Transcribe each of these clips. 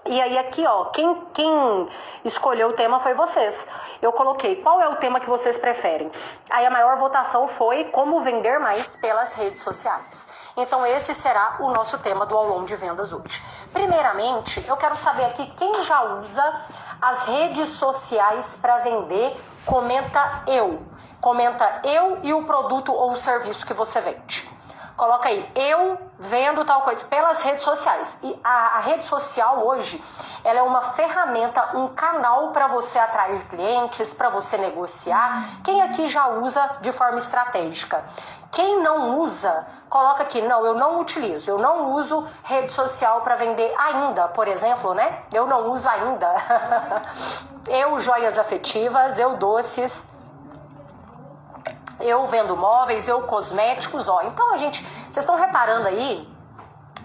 E aí aqui, ó, quem escolheu o tema foi vocês. Eu coloquei, qual é o tema que vocês preferem? Aí a maior votação foi como vender mais pelas redes sociais. Então esse será o nosso tema do aulão de vendas hoje. Primeiramente, eu quero saber aqui quem já usa as redes sociais para vender. Comenta eu. Comenta eu e o produto ou o serviço que você vende. Coloca aí, eu vendo tal coisa pelas redes sociais. E a rede social hoje, ela é uma ferramenta, um canal para você atrair clientes, para você negociar. Quem aqui já usa de forma estratégica? Quem não usa, coloca aqui, não, eu não utilizo. Eu não uso rede social para vender ainda, por exemplo, né? Eu não uso ainda. Eu joias afetivas, eu doces. Eu vendo móveis, eu cosméticos, ó. Então vocês estão reparando aí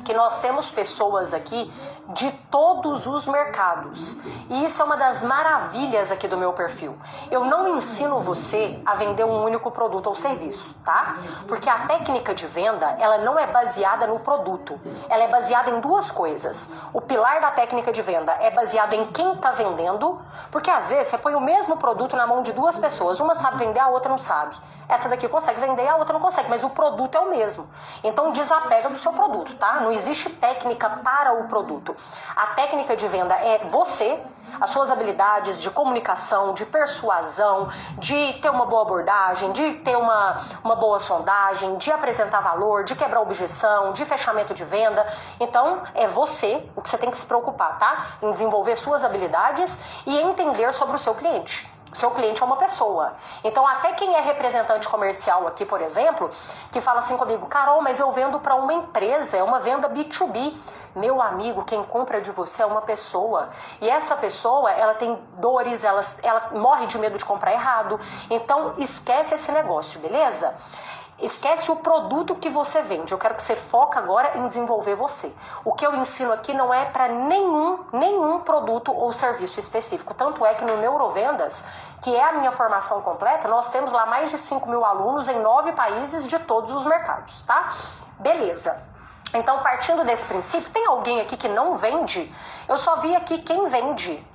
que nós temos pessoas aqui de todos os mercados. E isso é uma das maravilhas aqui do meu perfil. Eu não ensino você a vender um único produto ou serviço, tá? Porque a técnica de venda, ela não é baseada no produto. Ela é baseada em duas coisas. O pilar da técnica de venda é baseado em quem está vendendo, porque às vezes você põe o mesmo produto na mão de duas pessoas. Uma sabe vender, a outra não sabe. Essa daqui consegue vender, a outra não consegue, mas o produto é o mesmo. Então desapega do seu produto, tá? Não existe técnica para o produto. A técnica de venda é você, as suas habilidades de comunicação, de persuasão, de ter uma boa abordagem, de ter uma boa sondagem, de apresentar valor, de quebrar objeção, de fechamento de venda. Então é você o que você tem que se preocupar, tá? Em desenvolver suas habilidades e entender sobre o seu cliente. O seu cliente é uma pessoa. Então, até quem é representante comercial aqui, por exemplo, que fala assim comigo, Carol, mas eu vendo para uma empresa, é uma venda B2B. Meu amigo, quem compra de você é uma pessoa. E essa pessoa, ela tem dores, ela morre de medo de comprar errado. Então, esquece esse negócio, beleza? Esquece o produto que você vende. Eu quero que você foque agora em desenvolver você. O que eu ensino aqui não é para nenhum produto ou serviço específico. Tanto é que no Neurovendas, que é a minha formação completa, nós temos lá mais de 5.000 alunos em 9 países de todos os mercados, tá? Beleza. Então, partindo desse princípio, tem alguém aqui que não vende? Eu só vi aqui quem vende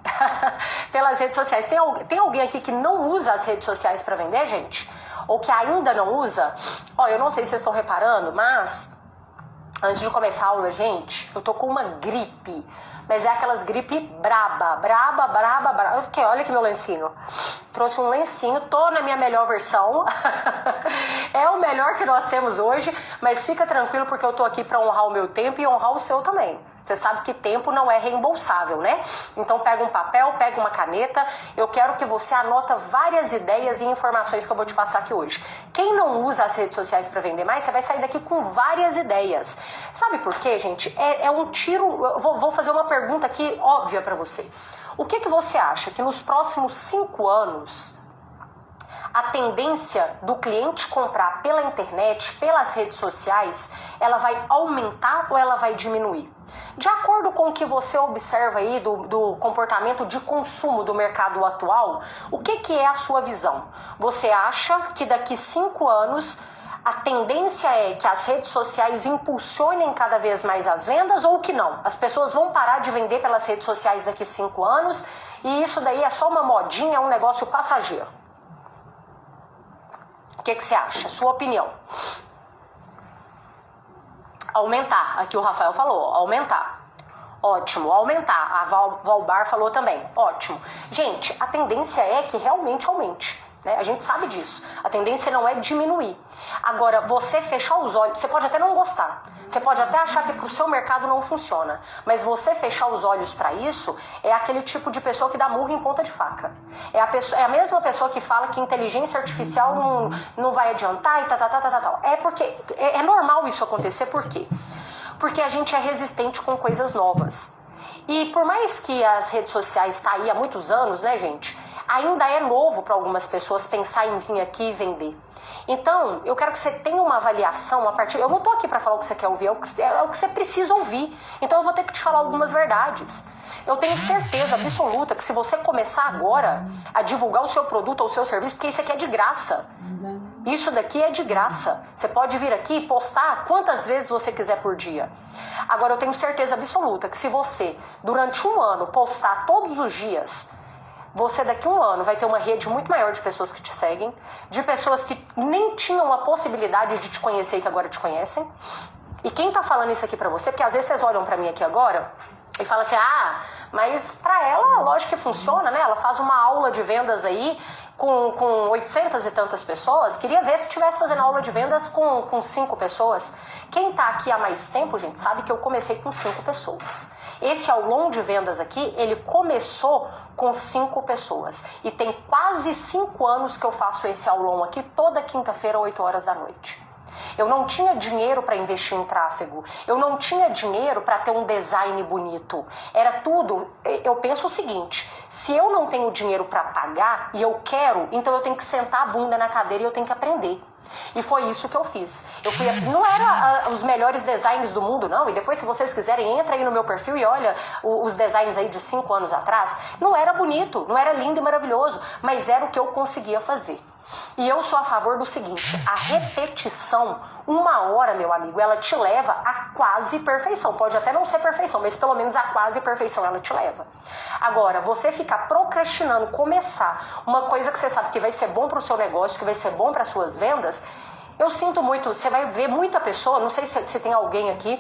pelas redes sociais. Tem alguém aqui que não usa as redes sociais para vender, gente? Ou que ainda não usa? Ó, eu não sei se vocês estão reparando, mas antes de começar a aula, gente, eu tô com uma gripe. Mas é aquelas gripe braba. Olha aqui meu lencinho. Trouxe um lencinho, tô na minha melhor versão. É o melhor que nós temos hoje, mas fica tranquilo porque eu tô aqui para honrar o meu tempo e honrar o seu também. Você sabe que tempo não é reembolsável, né? Então pega um papel, pega uma caneta. Eu quero que você anota várias ideias e informações que eu vou te passar aqui hoje. Quem não usa as redes sociais para vender mais, você vai sair daqui com várias ideias. Sabe por quê, gente? É um tiro... Eu vou fazer uma pergunta aqui óbvia para você. O que você acha que nos próximos 5 anos... a tendência do cliente comprar pela internet, pelas redes sociais, ela vai aumentar ou ela vai diminuir? De acordo com o que você observa aí do comportamento de consumo do mercado atual, o que é a sua visão? Você acha que daqui 5 anos a tendência é que as redes sociais impulsionem cada vez mais as vendas ou que não? As pessoas vão parar de vender pelas redes sociais daqui 5 anos e isso daí é só uma modinha, é um negócio passageiro? O que você acha? Sua opinião. Aumentar. Aqui o Rafael falou, aumentar. Ótimo, aumentar. A Valbar falou também. Ótimo. Gente, a tendência é que realmente aumente. Né? A gente sabe disso. A tendência não é diminuir. Agora, você fechar os olhos, você pode até não gostar. Você pode até achar que para o seu mercado não funciona. Mas você fechar os olhos para isso é aquele tipo de pessoa que dá murro em ponta de faca. É a mesma pessoa que fala que inteligência artificial não vai adiantar e tal. É porque é normal isso acontecer. Por quê? Porque a gente é resistente com coisas novas. E por mais que as redes sociais estão aí há muitos anos, né, gente? Ainda é novo para algumas pessoas pensar em vir aqui e vender. Então, eu quero que você tenha uma avaliação a partir... Eu não estou aqui para falar o que você quer ouvir, é o que você precisa ouvir. Então, eu vou ter que te falar algumas verdades. Eu tenho certeza absoluta que se você começar agora a divulgar o seu produto ou o seu serviço, porque isso aqui é de graça. Isso daqui é de graça. Você pode vir aqui e postar quantas vezes você quiser por dia. Agora, eu tenho certeza absoluta que se você, durante um ano, postar todos os dias, você daqui a um ano vai ter uma rede muito maior de pessoas que te seguem, de pessoas que nem tinham a possibilidade de te conhecer e que agora te conhecem. E quem tá falando isso aqui pra você, porque às vezes vocês olham pra mim aqui agora e falam assim, mas pra ela, lógico que funciona, né? Ela faz uma aula de vendas aí com 800 e tantas pessoas. Queria ver se estivesse fazendo aula de vendas com 5 pessoas. Quem tá aqui há mais tempo, gente, sabe que eu comecei com 5 pessoas. Esse aulão de vendas aqui, ele começou com 5 pessoas. E tem quase 5 anos que eu faço esse aulão aqui toda quinta-feira, 8 horas da noite. Eu não tinha dinheiro para investir em tráfego. Eu não tinha dinheiro para ter um design bonito. Era tudo. Eu penso o seguinte: se eu não tenho dinheiro para pagar e eu quero, então eu tenho que sentar a bunda na cadeira e eu tenho que aprender. E foi isso que eu fiz. Não era os melhores designs do mundo, não. E depois, se vocês quiserem, entra aí no meu perfil e olha os designs aí de 5 anos atrás. Não era bonito, não era lindo e maravilhoso, mas era o que eu conseguia fazer. E eu sou a favor do seguinte: a repetição, 1 hora, meu amigo, ela te leva a quase perfeição. Pode até não ser perfeição, mas pelo menos a quase perfeição ela te leva. Agora, você ficar procrastinando, começar uma coisa que você sabe que vai ser bom para o seu negócio, que vai ser bom para as suas vendas, eu sinto muito. Você vai ver muita pessoa, não sei se tem alguém aqui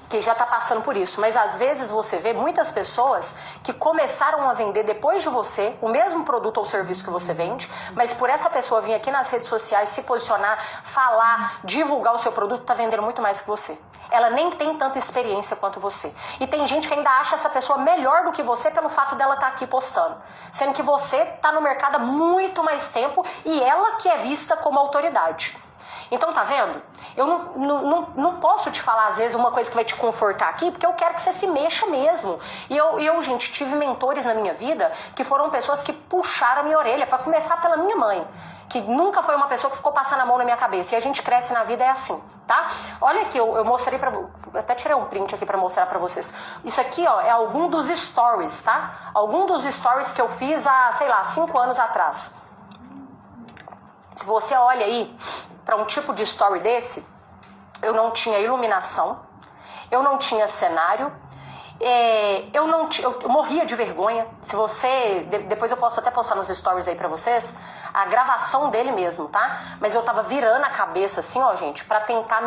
que já está passando por isso, mas às vezes você vê muitas pessoas que começaram a vender depois de você o mesmo produto ou serviço que você vende, mas por essa pessoa vir aqui nas redes sociais, se posicionar, falar, divulgar o seu produto, está vendendo muito mais que você. Ela nem tem tanta experiência quanto você. E tem gente que ainda acha essa pessoa melhor do que você pelo fato dela estar aqui postando, sendo que você está no mercado há muito mais tempo e ela que é vista como autoridade. Então, tá vendo? Eu não posso te falar, às vezes, uma coisa que vai te confortar aqui, porque eu quero que você se mexa mesmo. E eu, gente, tive mentores na minha vida que foram pessoas que puxaram a minha orelha, para começar pela minha mãe, que nunca foi uma pessoa que ficou passando a mão na minha cabeça. E a gente cresce na vida é assim, tá? Olha aqui, eu mostrei eu até tirei um print aqui pra mostrar pra vocês. Isso aqui, ó, é algum dos stories, tá? Algum dos stories que eu fiz há, sei lá, 5 anos atrás. Se você olha aí para um tipo de story desse, eu não tinha iluminação, eu não tinha cenário, eu morria de vergonha. Se você, depois eu posso até postar nos stories aí pra vocês, a gravação dele mesmo, tá? Mas eu tava virando a cabeça assim, ó, gente, pra tentar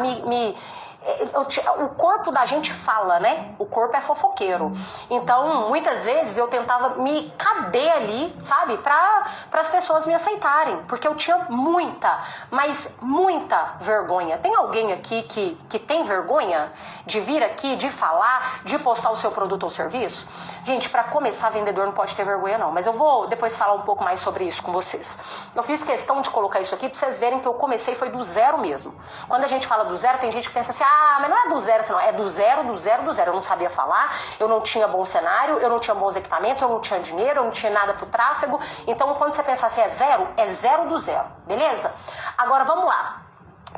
o corpo da gente fala, né? O corpo é fofoqueiro. Então, muitas vezes eu tentava me caber ali, sabe? Para as pessoas me aceitarem. Porque eu tinha muita, mas muita vergonha. Tem alguém aqui que tem vergonha de vir aqui, de falar, de postar o seu produto ou serviço? Gente, para começar, vendedor não pode ter vergonha não. Mas eu vou depois falar um pouco mais sobre isso com vocês. Eu fiz questão de colocar isso aqui para vocês verem que eu comecei foi do zero mesmo. Quando a gente fala do zero, tem gente que pensa assim: mas não é do zero, não, é do zero, do zero, do zero. Eu não sabia falar, eu não tinha bom cenário, eu não tinha bons equipamentos, eu não tinha dinheiro, eu não tinha nada pro tráfego. Então, quando você pensar assim, é zero do zero, beleza? Agora, vamos lá.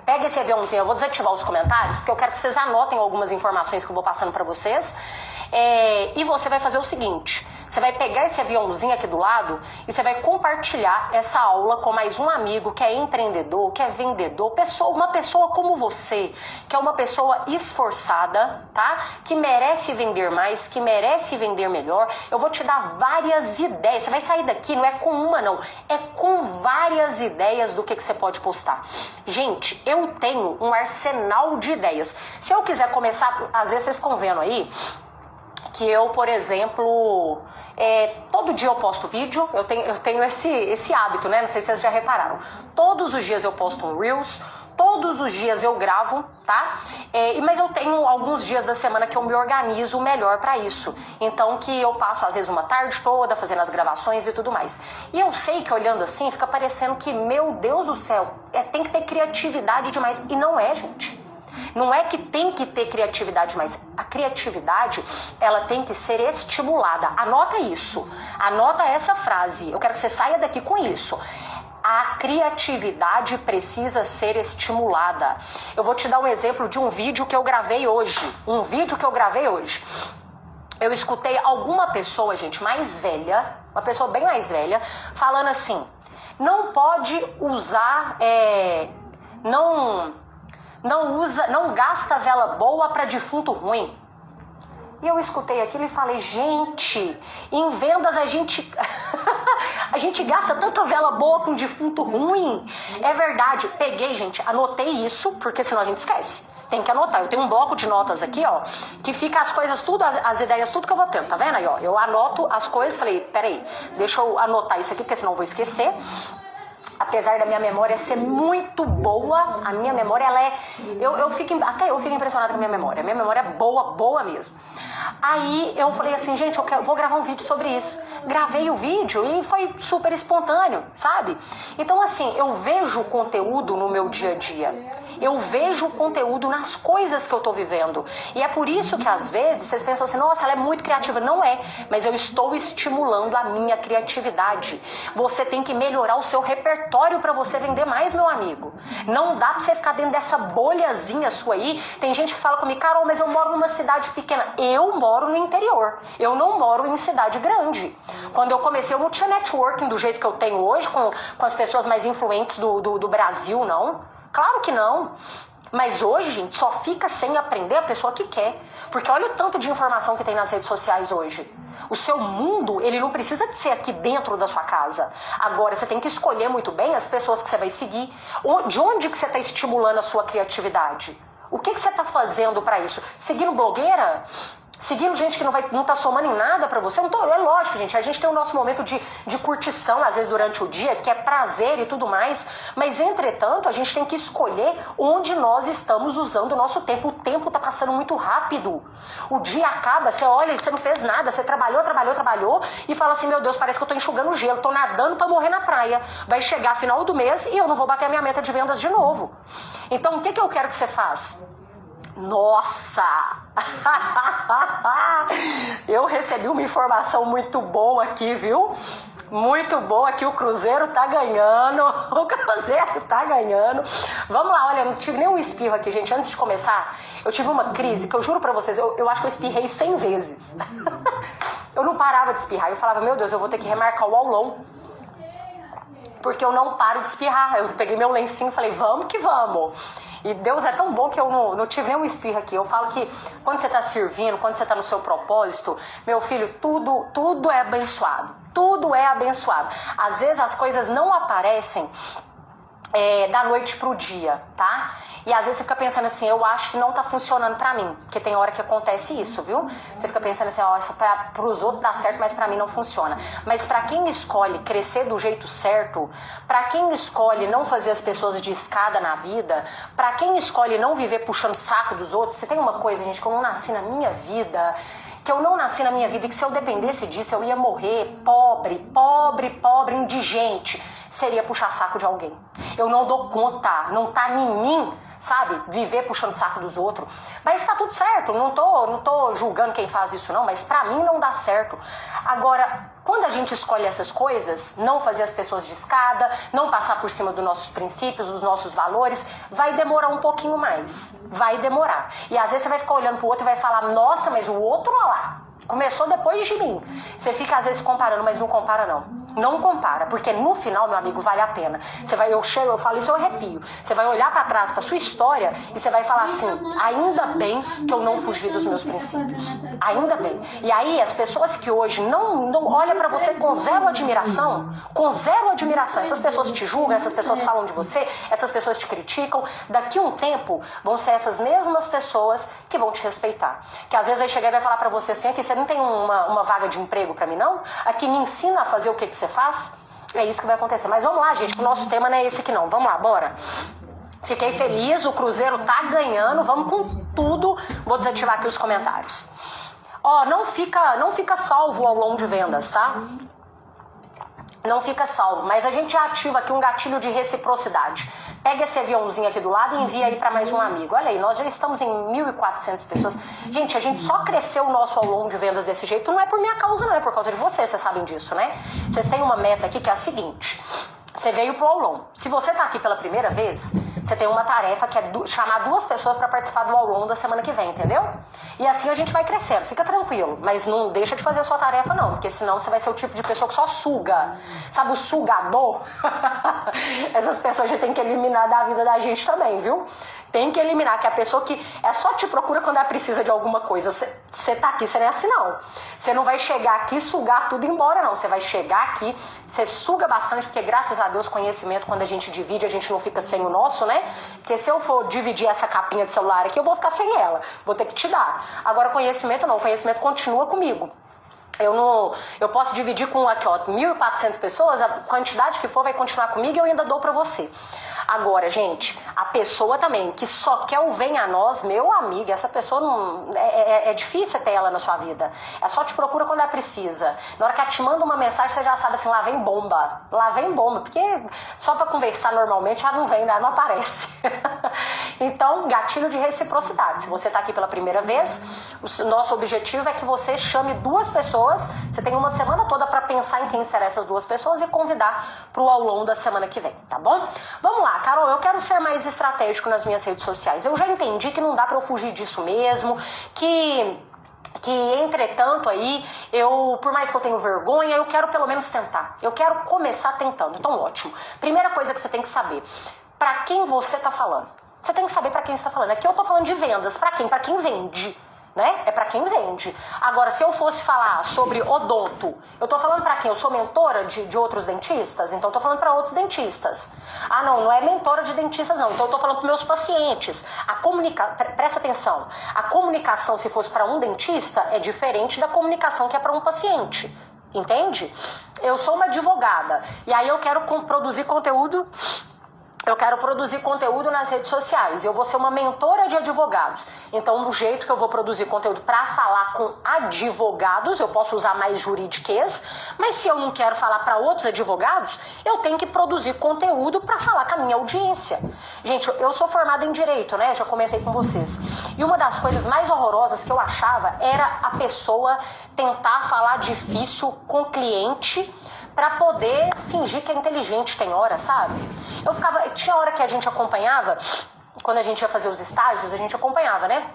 Pega esse aviãozinho, eu vou desativar os comentários, porque eu quero que vocês anotem algumas informações que eu vou passando pra vocês. E você vai fazer o seguinte: você vai pegar esse aviãozinho aqui do lado e você vai compartilhar essa aula com mais um amigo que é empreendedor, que é vendedor, uma pessoa como você, que é uma pessoa esforçada, tá? Que merece vender mais, que merece vender melhor. Eu vou te dar várias ideias. Você vai sair daqui, não é com uma não, é com várias ideias do que você pode postar. Gente, eu tenho um arsenal de ideias. Se eu quiser começar, às vezes vocês estão vendo aí que eu, por exemplo, todo dia eu posto vídeo. Eu tenho esse hábito, né? Não sei se vocês já repararam. Todos os dias eu posto um Reels, todos os dias eu gravo, tá? Mas eu tenho alguns dias da semana que eu me organizo melhor pra isso. Então que eu passo às vezes uma tarde toda fazendo as gravações e tudo mais. E eu sei que olhando assim fica parecendo que, meu Deus do céu, tem que ter criatividade demais. E não é, gente. Não é que tem que ter criatividade, mas a criatividade, ela tem que ser estimulada. Anota isso. Anota essa frase. Eu quero que você saia daqui com isso. A criatividade precisa ser estimulada. Eu vou te dar um exemplo de um vídeo que eu gravei hoje. Eu escutei alguma pessoa, gente, mais velha, uma pessoa bem mais velha, falando assim: não pode usar, não gasta vela boa para defunto ruim. E eu escutei aquilo e falei, gente, em vendas a gente a gente gasta tanta vela boa com defunto ruim. É verdade. Peguei, gente, anotei isso, porque senão a gente esquece. Tem que anotar. Eu tenho um bloco de notas aqui, ó, que fica as coisas tudo, as ideias, tudo que eu vou tendo, tá vendo aí, ó? Eu anoto as coisas, falei, peraí, deixa eu anotar isso aqui, porque senão eu vou esquecer. Apesar da minha memória ser muito boa, a minha memória, ela é... Até eu fico impressionada com a minha memória. A minha memória é boa, boa mesmo. Aí eu falei assim, gente, eu vou gravar um vídeo sobre isso. Gravei o vídeo e foi super espontâneo, sabe? Então, assim, eu vejo o conteúdo no meu dia a dia. Eu vejo o conteúdo nas coisas que eu tô vivendo. E é por isso que, às vezes, vocês pensam assim, nossa, ela é muito criativa. Não é, mas eu estou estimulando a minha criatividade. Você tem que melhorar o seu repertório para você vender mais, meu amigo. Não dá pra você ficar dentro dessa bolhazinha sua aí. Tem gente que fala comigo, Carol, mas eu moro numa cidade pequena. Eu moro no interior. Eu não moro em cidade grande. Quando eu comecei, eu não tinha networking do jeito que eu tenho hoje com as pessoas mais influentes do Brasil, não. Claro que não. Mas hoje, gente, só fica sem aprender a pessoa que quer. Porque olha o tanto de informação que tem nas redes sociais hoje. O seu mundo, ele não precisa de ser aqui dentro da sua casa. Agora, você tem que escolher muito bem as pessoas que você vai seguir. De onde que você está estimulando a sua criatividade? O que você está fazendo para isso? Seguindo blogueira? Seguindo gente que não tá somando em nada pra você? É lógico, gente, a gente tem o nosso momento de curtição, às vezes durante o dia, que é prazer e tudo mais, mas entretanto, a gente tem que escolher onde nós estamos usando o nosso tempo. O tempo tá passando muito rápido. O dia acaba, você olha e você não fez nada, você trabalhou e fala assim, meu Deus, parece que eu tô enxugando gelo, tô nadando pra morrer na praia. Vai chegar final do mês e eu não vou bater a minha meta de vendas de novo. Então, o que eu quero que você faça? Nossa! Eu recebi uma informação muito boa aqui, viu? Muito boa aqui, o Cruzeiro tá ganhando. O Cruzeiro tá ganhando. Vamos lá, olha, eu não tive nenhum espirro aqui, gente. Antes de começar, eu tive uma crise que eu juro pra vocês, eu acho que eu espirrei 100 vezes. Eu não parava de espirrar. Eu falava, meu Deus, eu vou ter que remarcar o aulão, porque eu não paro de espirrar. Eu peguei meu lencinho e falei, vamos que vamos. E Deus é tão bom que eu não tive nenhum espirro aqui. Eu falo que quando você está servindo, quando você está no seu propósito, meu filho, tudo é abençoado. Tudo é abençoado. Às vezes as coisas não aparecem da noite pro dia, tá? E às vezes você fica pensando assim, eu acho que não tá funcionando pra mim, porque tem hora que acontece isso, viu? Você fica pensando assim, ó, isso pros outros dá certo, mas pra mim não funciona. Mas pra quem escolhe crescer do jeito certo, pra quem escolhe não fazer as pessoas de escada na vida, pra quem escolhe não viver puxando saco dos outros, você tem uma coisa, gente, que eu não nasci na minha vida, que se eu dependesse disso, eu ia morrer pobre, indigente, seria puxar saco de alguém. Eu não dou conta, não tá em mim, sabe, viver puxando saco dos outros. Mas tá tudo certo, não tô julgando quem faz isso não, mas pra mim não dá certo. Agora, quando a gente escolhe essas coisas, não fazer as pessoas de escada, não passar por cima dos nossos princípios, dos nossos valores, vai demorar um pouquinho mais. Vai demorar. E às vezes você vai ficar olhando pro outro e vai falar, nossa, mas o outro, olha lá, começou depois de mim. Você fica às vezes comparando, mas não compara não. Não compara, porque no final, meu amigo, vale a pena. Eu falo isso, eu arrepio. Você vai olhar pra trás, pra sua história, e você vai falar assim, ainda bem que eu não fugi dos meus princípios. Ainda bem. E aí, as pessoas que hoje não olham pra você com zero admiração, essas pessoas te julgam, essas pessoas falam de você, essas pessoas te criticam, daqui a um tempo, vão ser essas mesmas pessoas que vão te respeitar. Que às vezes vai chegar e vai falar pra você assim, aqui, você não tem uma vaga de emprego pra mim, não? Aqui me ensina a fazer o que você faz? É isso que vai acontecer. Mas vamos lá, gente, que o nosso tema não é esse aqui não. Vamos lá, bora. Fiquei feliz, o Cruzeiro tá ganhando, vamos com tudo. Vou desativar aqui os comentários. Ó, não fica salvo ao longo de vendas, tá? Não fica salvo, mas a gente ativa aqui um gatilho de reciprocidade. Pega esse aviãozinho aqui do lado e envia aí para mais um amigo. Olha aí, nós já estamos em 1.400 pessoas. Gente, a gente só cresceu o nosso ao longo de vendas desse jeito, não é por minha causa, não, é por causa de vocês sabem disso, né? Vocês têm uma meta aqui que é a seguinte, você veio pro aulão. Se você tá aqui pela primeira vez, você tem uma tarefa que é chamar 2 pessoas para participar do aulão da semana que vem, entendeu? E assim a gente vai crescendo, fica tranquilo, mas não deixa de fazer a sua tarefa não, porque senão você vai ser o tipo de pessoa que só suga, sabe o sugador? Essas pessoas a gente tem que eliminar da vida da gente também, viu? Tem que eliminar, que a pessoa que é só te procura quando ela precisa de alguma coisa. Você tá aqui, você não é assim não. Você não vai chegar aqui e sugar tudo embora não. Você vai chegar aqui, você suga bastante, porque graças a Deus conhecimento, quando a gente divide, a gente não fica sem o nosso, né? Porque se eu for dividir essa capinha de celular aqui, eu vou ficar sem ela. Vou ter que te dar. Agora conhecimento não, o conhecimento continua comigo. Eu posso dividir com aqui, ó, 1.400 pessoas, a quantidade que for vai continuar comigo e eu ainda dou pra você. Agora, gente, a pessoa também que só quer o vem a nós, meu amigo, essa pessoa não é difícil ter ela na sua vida. É só te procura quando ela precisa. Na hora que ela te manda uma mensagem, você já sabe assim, lá vem bomba, porque só pra conversar normalmente ela não vem, ela não aparece. Então, gatilho de reciprocidade. Se você tá aqui pela primeira vez, o nosso objetivo é que você chame 2 pessoas, você tem uma semana toda pra pensar em quem serão essas 2 pessoas e convidar pro aulão da semana que vem, tá bom? Vamos lá, Carol, eu quero ser mais estratégico nas minhas redes sociais. Eu já entendi que não dá pra eu fugir disso mesmo, que entretanto aí, por mais que eu tenha vergonha, eu quero pelo menos tentar. Eu quero começar tentando. Então, ótimo. Primeira coisa que você tem que saber, pra quem você tá falando. Você tem que saber pra quem você tá falando. Aqui eu tô falando de vendas. Pra quem? Pra quem vende. Né? É pra quem vende. Agora, se eu fosse falar sobre odonto, eu tô falando pra quem? Eu sou mentora de outros dentistas? Então eu tô falando pra outros dentistas. Ah, não é mentora de dentistas não. Então eu tô falando pros meus pacientes. Presta atenção. A comunicação, se fosse pra um dentista, é diferente da comunicação que é pra um paciente. Entende? Eu sou uma advogada e aí eu quero produzir conteúdo. Eu quero produzir conteúdo nas redes sociais. Eu vou ser uma mentora de advogados. Então, do jeito que eu vou produzir conteúdo para falar com advogados, eu posso usar mais juridiquês, mas se eu não quero falar para outros advogados, eu tenho que produzir conteúdo para falar com a minha audiência. Gente, eu sou formada em Direito, né? Já comentei com vocês. E uma das coisas mais horrorosas que eu achava era a pessoa tentar falar difícil com o cliente pra poder fingir que é inteligente, tem hora, sabe? Tinha hora que a gente acompanhava, quando a gente ia fazer os estágios, a gente acompanhava, né?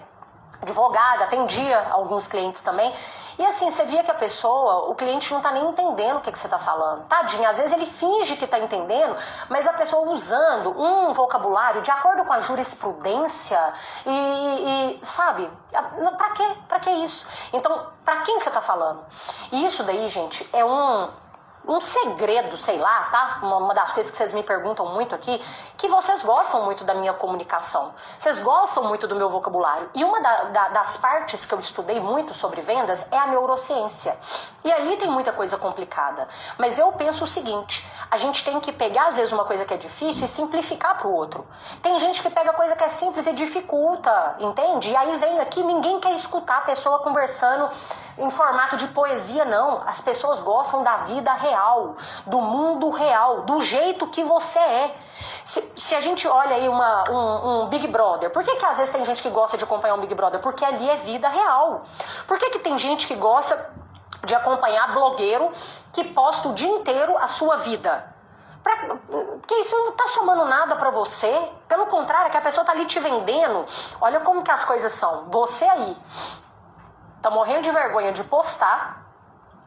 Advogada, atendia alguns clientes também. E assim, você via que a pessoa, o cliente não tá nem entendendo o que você tá falando. Tadinho, às vezes ele finge que tá entendendo, mas a pessoa usando um vocabulário de acordo com a jurisprudência sabe? Pra quê? Pra que isso? Então, pra quem você tá falando? E isso daí, gente, é um segredo, sei lá, tá? Uma das coisas que vocês me perguntam muito aqui, que vocês gostam muito da minha comunicação. Vocês gostam muito do meu vocabulário. E uma das partes que eu estudei muito sobre vendas é a neurociência. E aí tem muita coisa complicada. Mas eu penso o seguinte, a gente tem que pegar, às vezes, uma coisa que é difícil e simplificar pro outro. Tem gente que pega coisa que é simples e dificulta, entende? E aí vem aqui, ninguém quer escutar a pessoa conversando em formato de poesia, não. As pessoas gostam da vida real, do mundo real, do jeito que você é. Se a gente olha aí um Big Brother, por que às vezes tem gente que gosta de acompanhar um Big Brother? Porque ali é vida real. Por que tem gente que gosta de acompanhar blogueiro que posta o dia inteiro a sua vida? Porque isso não tá somando nada pra você. Pelo contrário, é que a pessoa tá ali te vendendo. Olha como que as coisas são. Você aí tá morrendo de vergonha de postar,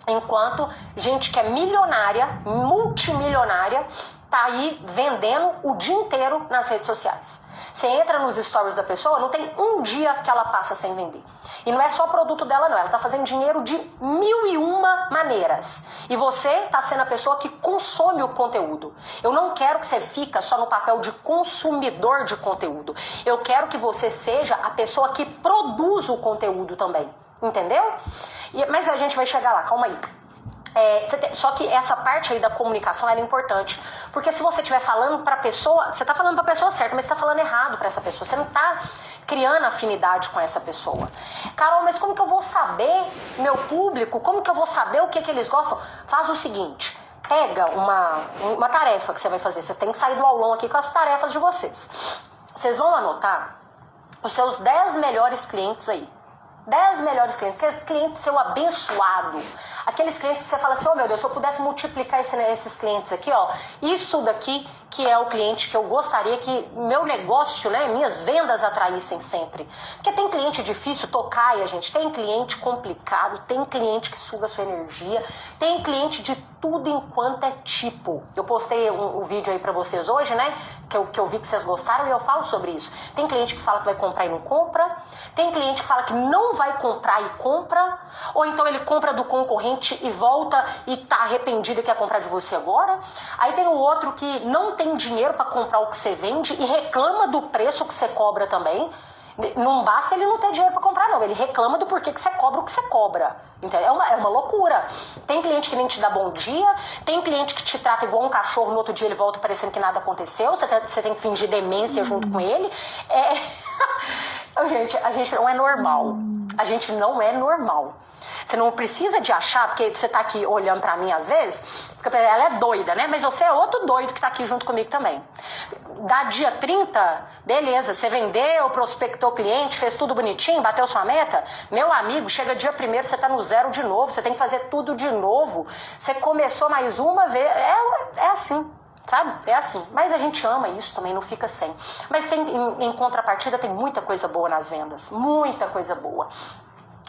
enquanto gente que é milionária, multimilionária, tá aí vendendo o dia inteiro nas redes sociais. Você entra nos stories da pessoa, não tem um dia que ela passa sem vender. E não é só produto dela não, ela tá fazendo dinheiro de 1001 maneiras. E você tá sendo a pessoa que consome o conteúdo. Eu não quero que você fique só no papel de consumidor de conteúdo. Eu quero que você seja a pessoa que produz o conteúdo também. Entendeu? Mas a gente vai chegar lá, calma aí. Só que essa parte aí da comunicação ela é importante. Porque se você estiver falando pra pessoa, você tá falando pra pessoa certa, mas você tá falando errado pra essa pessoa. Você não tá criando afinidade com essa pessoa. Carol, mas como que eu vou saber meu público? Como que eu vou saber o que eles gostam? Faz o seguinte, pega uma tarefa que você vai fazer. Vocês têm que sair do aulão aqui com as tarefas de vocês. Vocês vão anotar os seus 10 melhores clientes aí. 10 melhores clientes, aqueles clientes seu abençoado, Aqueles clientes que você fala assim, oh meu Deus, se eu pudesse multiplicar esses clientes aqui, ó, isso daqui que é o cliente que eu gostaria que meu negócio, né, minhas vendas atraíssem sempre. Porque tem cliente difícil, tocaia, gente, tem cliente complicado, tem cliente que suga a sua energia, tem cliente de tudo enquanto é tipo. Eu postei um vídeo aí pra vocês hoje, né, que eu vi que vocês gostaram e eu falo sobre isso. Tem cliente que fala que vai comprar e não compra, tem cliente que fala que não vai comprar e compra, ou então ele compra do concorrente e volta e tá arrependido e quer comprar de você agora. Aí tem o outro que não tem dinheiro para comprar o que você vende e reclama do preço que você cobra também. Não basta ele não ter dinheiro para comprar, não. Ele reclama do porquê que você cobra o que você cobra. Entendeu? É uma loucura. Tem cliente que nem te dá bom dia, tem cliente que te trata igual um cachorro, no outro dia ele volta parecendo que nada aconteceu, você tem que fingir demência junto com ele. Gente, a gente não é normal. A gente não é normal. Você não precisa de achar, porque você tá aqui olhando pra mim às vezes, porque ela é doida, né? Mas você é outro doido que tá aqui junto comigo também. Da dia 30, beleza, você vendeu, prospectou cliente, fez tudo bonitinho, bateu sua meta. Meu amigo, chega dia 1º, você tá no zero de novo, você tem que fazer tudo de novo. Você começou mais uma vez, é assim. Sabe? É assim. Mas a gente ama isso também, não fica sem. Mas tem, em contrapartida, tem muita coisa boa nas vendas. Muita coisa boa.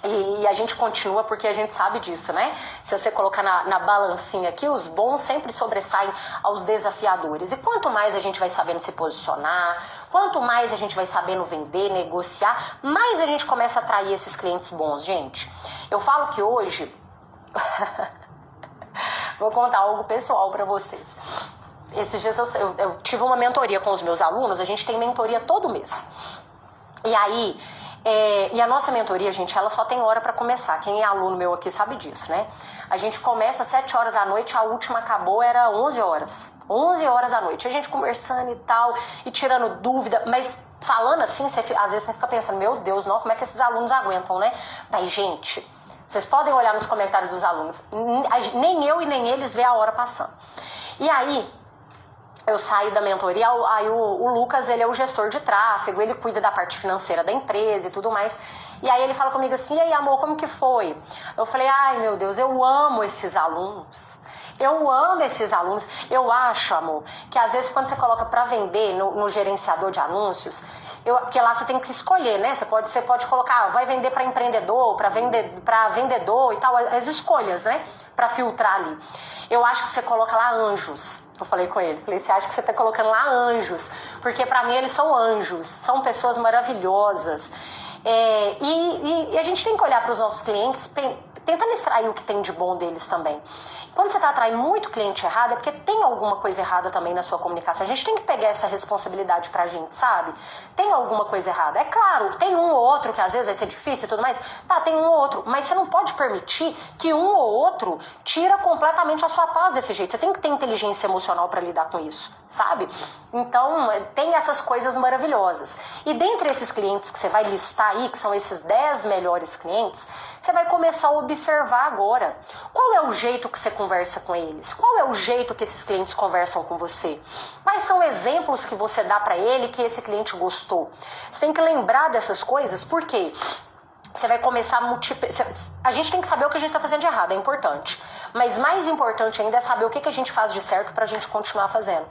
E a gente continua porque a gente sabe disso, né? Se você colocar na balancinha aqui, os bons sempre sobressaem aos desafiadores. E quanto mais a gente vai sabendo se posicionar, quanto mais a gente vai sabendo vender, negociar, mais a gente começa a atrair esses clientes bons, gente. Eu falo que hoje... Vou contar algo pessoal pra vocês. Esses dias eu tive uma mentoria com os meus alunos, a gente tem mentoria todo mês. E aí... e a nossa mentoria, gente, ela só tem hora pra começar. Quem é aluno meu aqui sabe disso, né? A gente começa às 7 horas da noite, a última acabou, era 11 horas. 11 horas da noite. A gente conversando e tal, e tirando dúvida, mas falando assim, às vezes você fica pensando, meu Deus, não, como é que esses alunos aguentam, né? Mas, gente, vocês podem olhar nos comentários dos alunos, nem eu e nem eles vê a hora passando. E aí... eu saio da mentoria, aí o Lucas, ele é o gestor de tráfego, ele cuida da parte financeira da empresa e tudo mais. E aí ele fala comigo assim, e aí amor, como que foi? Eu falei, ai meu Deus, eu amo esses alunos. Eu amo esses alunos. Eu acho, amor, que às vezes quando você coloca pra vender no gerenciador de anúncios, porque lá você tem que escolher, né? Você pode colocar, vai vender para empreendedor, para vendedor e tal, as escolhas, né? Pra filtrar ali. Eu acho que você coloca lá anjos. Eu falei com ele, você acha que você tá colocando lá anjos? Porque pra mim eles são anjos, são pessoas maravilhosas. E a gente tem que olhar para os nossos clientes tentando extrair o que tem de bom deles também. Quando você está atraindo muito cliente errado, é porque tem alguma coisa errada também na sua comunicação. A gente tem que pegar essa responsabilidade pra gente, sabe? Tem alguma coisa errada. É claro, tem um ou outro que às vezes vai ser difícil e tudo mais. Tá, tem um ou outro. Mas você não pode permitir que um ou outro tira completamente a sua paz desse jeito. Você tem que ter inteligência emocional pra lidar com isso, sabe? Então, tem essas coisas maravilhosas. E dentre esses clientes que você vai listar aí, que são esses 10 melhores clientes, você vai começar a observar agora. Qual é o jeito que você conversa com eles? Qual é o jeito que esses clientes conversam com você? Quais são exemplos que você dá para ele que esse cliente gostou? Você tem que lembrar dessas coisas, porque você vai começar a multiplicar. A gente tem que saber o que a gente está fazendo de errado, é importante. Mas mais importante ainda é saber o que a gente faz de certo pra gente continuar fazendo.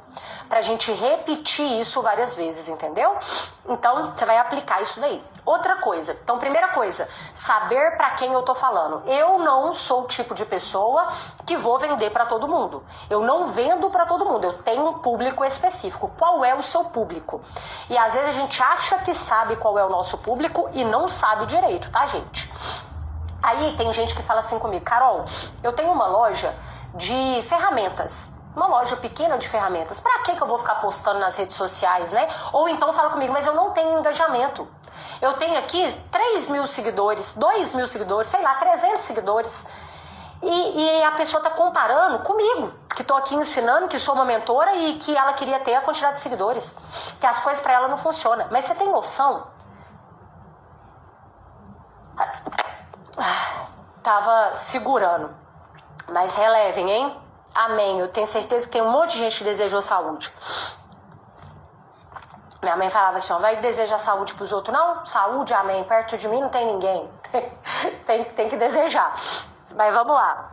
Pra gente repetir isso várias vezes, entendeu? Então, você vai aplicar isso daí. Outra coisa. Então, primeira coisa, saber pra quem eu tô falando. Eu não sou o tipo de pessoa que vou vender pra todo mundo. Eu não vendo pra todo mundo. Eu tenho um público específico. Qual é o seu público? E às vezes a gente acha que sabe qual é o nosso público e não sabe direito, tá, gente? Aí tem gente que fala assim comigo, Carol, eu tenho uma loja de ferramentas, uma loja pequena de ferramentas, pra que eu vou ficar postando nas redes sociais, né? Ou então fala comigo, mas eu não tenho engajamento. Eu tenho aqui 3.000 seguidores, 2.000 seguidores, sei lá, 300 seguidores. E a pessoa tá comparando comigo, que tô aqui ensinando, que sou uma mentora e que ela queria ter a quantidade de seguidores. Que as coisas pra ela não funcionam. Mas você tem noção? Tava segurando. Mas relevem, hein? Amém. Eu tenho certeza que tem um monte de gente que desejou saúde. Minha mãe falava assim, ó, vai desejar saúde pros outros? Não, saúde, amém. Perto de mim não tem ninguém. tem que desejar. Mas vamos lá.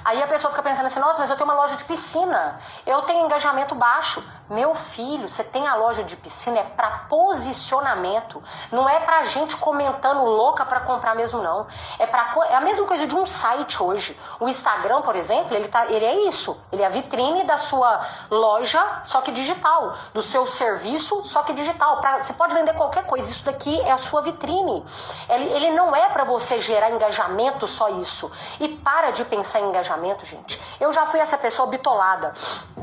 Aí a pessoa fica pensando assim, nossa, mas eu tenho uma loja de piscina, eu tenho engajamento baixo. Meu filho, você tem a loja de piscina, é para posicionamento, não é pra gente comentando louca para comprar mesmo não. É a mesma coisa de um site hoje. O Instagram, por exemplo, ele é isso, ele é a vitrine da sua loja, só que digital, do seu serviço, só que digital. Você pode vender qualquer coisa, isso daqui é a sua vitrine. Ele não é para você gerar engajamento só isso. E para de pensar em engajamento, gente. Eu já fui essa pessoa bitolada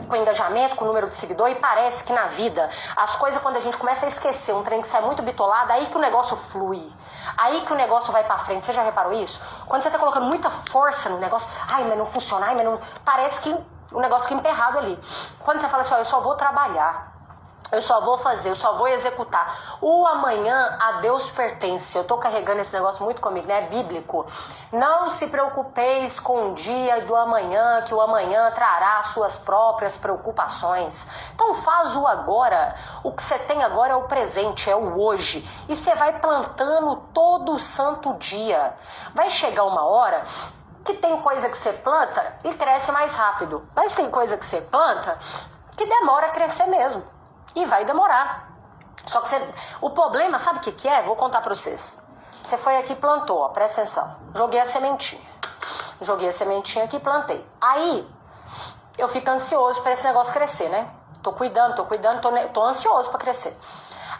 com engajamento, com número de seguidor, e parece que na vida, as coisas, quando a gente começa a esquecer um trem que sai muito bitolado, aí que o negócio flui. Aí que o negócio vai pra frente. Você já reparou isso? Quando você tá colocando muita força no negócio, ai, mas não funciona, ai, mas não... Parece que o negócio fica emperrado ali. Quando você fala assim, ó, eu só vou trabalhar, eu só vou fazer, eu só vou executar. O amanhã a Deus pertence. Eu tô carregando esse negócio muito comigo, né? É bíblico. Não se preocupeis com o dia do amanhã, que o amanhã trará suas próprias preocupações. Então faz o agora. O que você tem agora é o presente, é o hoje. E você vai plantando todo santo dia. Vai chegar uma hora que tem coisa que você planta e cresce mais rápido. Mas tem coisa que você planta que demora a crescer mesmo. E vai demorar. Só que o problema, sabe o que é? Vou contar pra vocês. Você foi aqui e plantou, ó, presta atenção. Joguei a sementinha. Joguei a sementinha aqui e plantei. Aí, eu fico ansioso pra esse negócio crescer, né? Tô cuidando, tô ansioso pra crescer.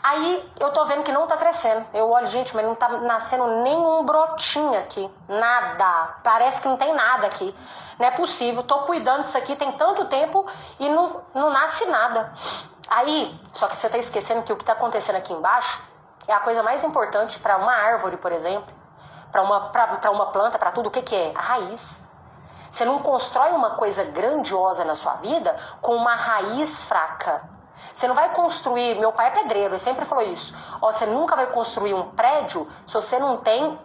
Aí, eu tô vendo que não tá crescendo. Eu olho, gente, mas não tá nascendo nenhum brotinho aqui. Nada. Parece que não tem nada aqui. Não é possível. Tô cuidando disso aqui tem tanto tempo e não nasce nada. Aí, só que você está esquecendo que o que está acontecendo aqui embaixo é a coisa mais importante para uma árvore, por exemplo, para uma planta, para tudo. O que é? A raiz. Você não constrói uma coisa grandiosa na sua vida com uma raiz fraca. Você não vai construir... Meu pai é pedreiro, ele sempre falou isso. Ó, você nunca vai construir um prédio se você não tem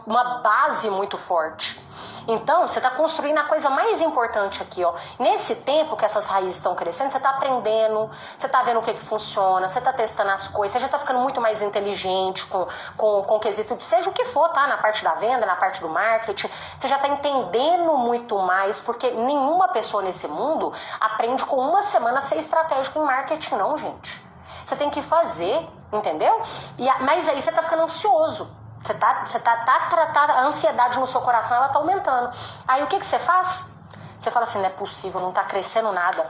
uma base muito forte. Então, você está construindo a coisa mais importante aqui, ó. Nesse tempo que essas raízes estão crescendo, você está aprendendo, você está vendo o que funciona, você está testando as coisas, você já está ficando muito mais inteligente com o quesito de seja o que for, tá? Na parte da venda, na parte do marketing, você já está entendendo muito mais, porque nenhuma pessoa nesse mundo aprende com uma semana a ser estratégico em marketing, não, gente. Você tem que fazer, entendeu? Mas aí você está ficando ansioso. A ansiedade no seu coração, ela tá aumentando. Aí o que você faz? Você fala assim, não é possível, não tá crescendo nada.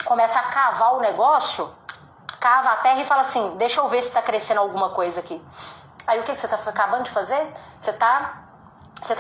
Começa a cavar o negócio, cava a terra e fala assim, deixa eu ver se tá crescendo alguma coisa aqui. Aí o que você tá acabando de fazer? Você tá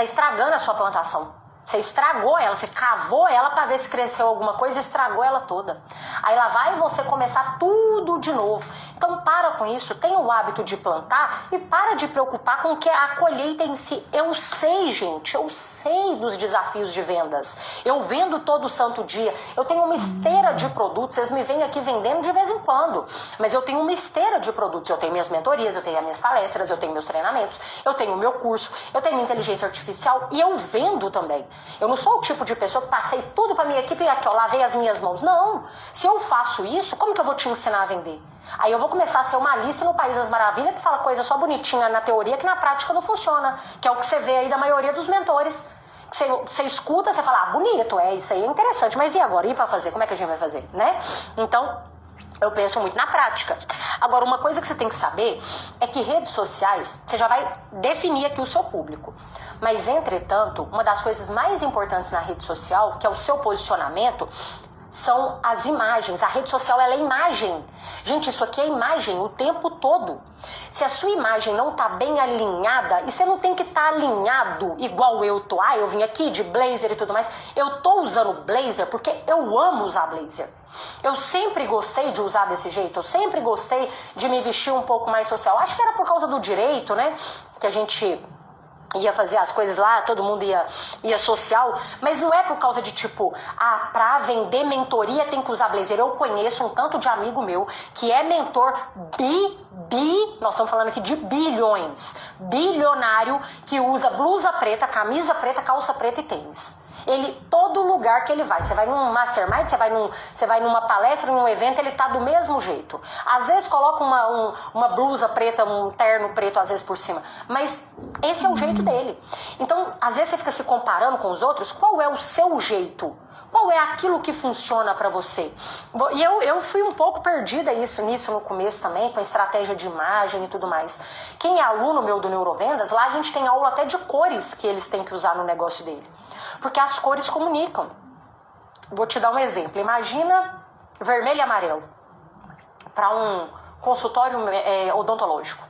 estragando a sua plantação. Você estragou ela, você cavou ela para ver se cresceu alguma coisa e estragou ela toda. Aí lá vai você começar tudo de novo. Então para com isso, tenha o hábito de plantar e para de preocupar com que a colheita em si. Eu sei, gente, eu sei dos desafios de vendas. Eu vendo todo santo dia. Eu tenho uma esteira de produtos, vocês me vêm aqui vendendo de vez em quando. Mas eu tenho uma esteira de produtos. Eu tenho minhas mentorias, eu tenho as minhas palestras, eu tenho meus treinamentos, eu tenho o meu curso, eu tenho inteligência artificial e eu vendo também. Eu não sou o tipo de pessoa que passei tudo pra minha equipe e aqui, ó, lavei as minhas mãos. Não. Se eu faço isso, como que eu vou te ensinar a vender? Aí eu vou começar a ser uma Alice no País das Maravilhas que fala coisa só bonitinha na teoria que na prática não funciona. Que é o que você vê aí da maioria dos mentores. Você escuta, você fala, bonito, isso aí é interessante. Mas e agora? E pra fazer? Como é que a gente vai fazer? Né? Então, eu penso muito na prática. Agora, uma coisa que você tem que saber é que redes sociais, você já vai definir aqui o seu público. Mas, entretanto, uma das coisas mais importantes na rede social, que é o seu posicionamento, são as imagens. A rede social, ela é imagem. Gente, isso aqui é imagem o tempo todo. Se a sua imagem não tá bem alinhada, e você não tem que estar alinhado igual eu tô. Eu vim aqui de blazer e tudo mais. Eu tô usando blazer porque eu amo usar blazer. Eu sempre gostei de usar desse jeito. Eu sempre gostei de me vestir um pouco mais social. Acho que era por causa do direito, né? Que a gente ia fazer as coisas lá, todo mundo ia social, mas não é por causa de tipo, pra vender mentoria tem que usar blazer. Eu conheço um tanto de amigo meu que é mentor nós estamos falando aqui de bilhões, bilionário, que usa blusa preta, camisa preta, calça preta e tênis. Todo lugar que ele vai, você vai num mastermind, você vai numa palestra, num evento, ele tá do mesmo jeito. Às vezes coloca uma blusa preta, um terno preto, às vezes por cima, mas esse é o jeito dele. Então, às vezes você fica se comparando com os outros, qual é o seu jeito? Qual é aquilo que funciona para você? E eu fui um pouco perdida nisso no começo também, com a estratégia de imagem e tudo mais. Quem é aluno meu do Neurovendas, lá a gente tem aula até de cores que eles têm que usar no negócio dele. Porque as cores comunicam. Vou te dar um exemplo. Imagina vermelho e amarelo para um consultório odontológico.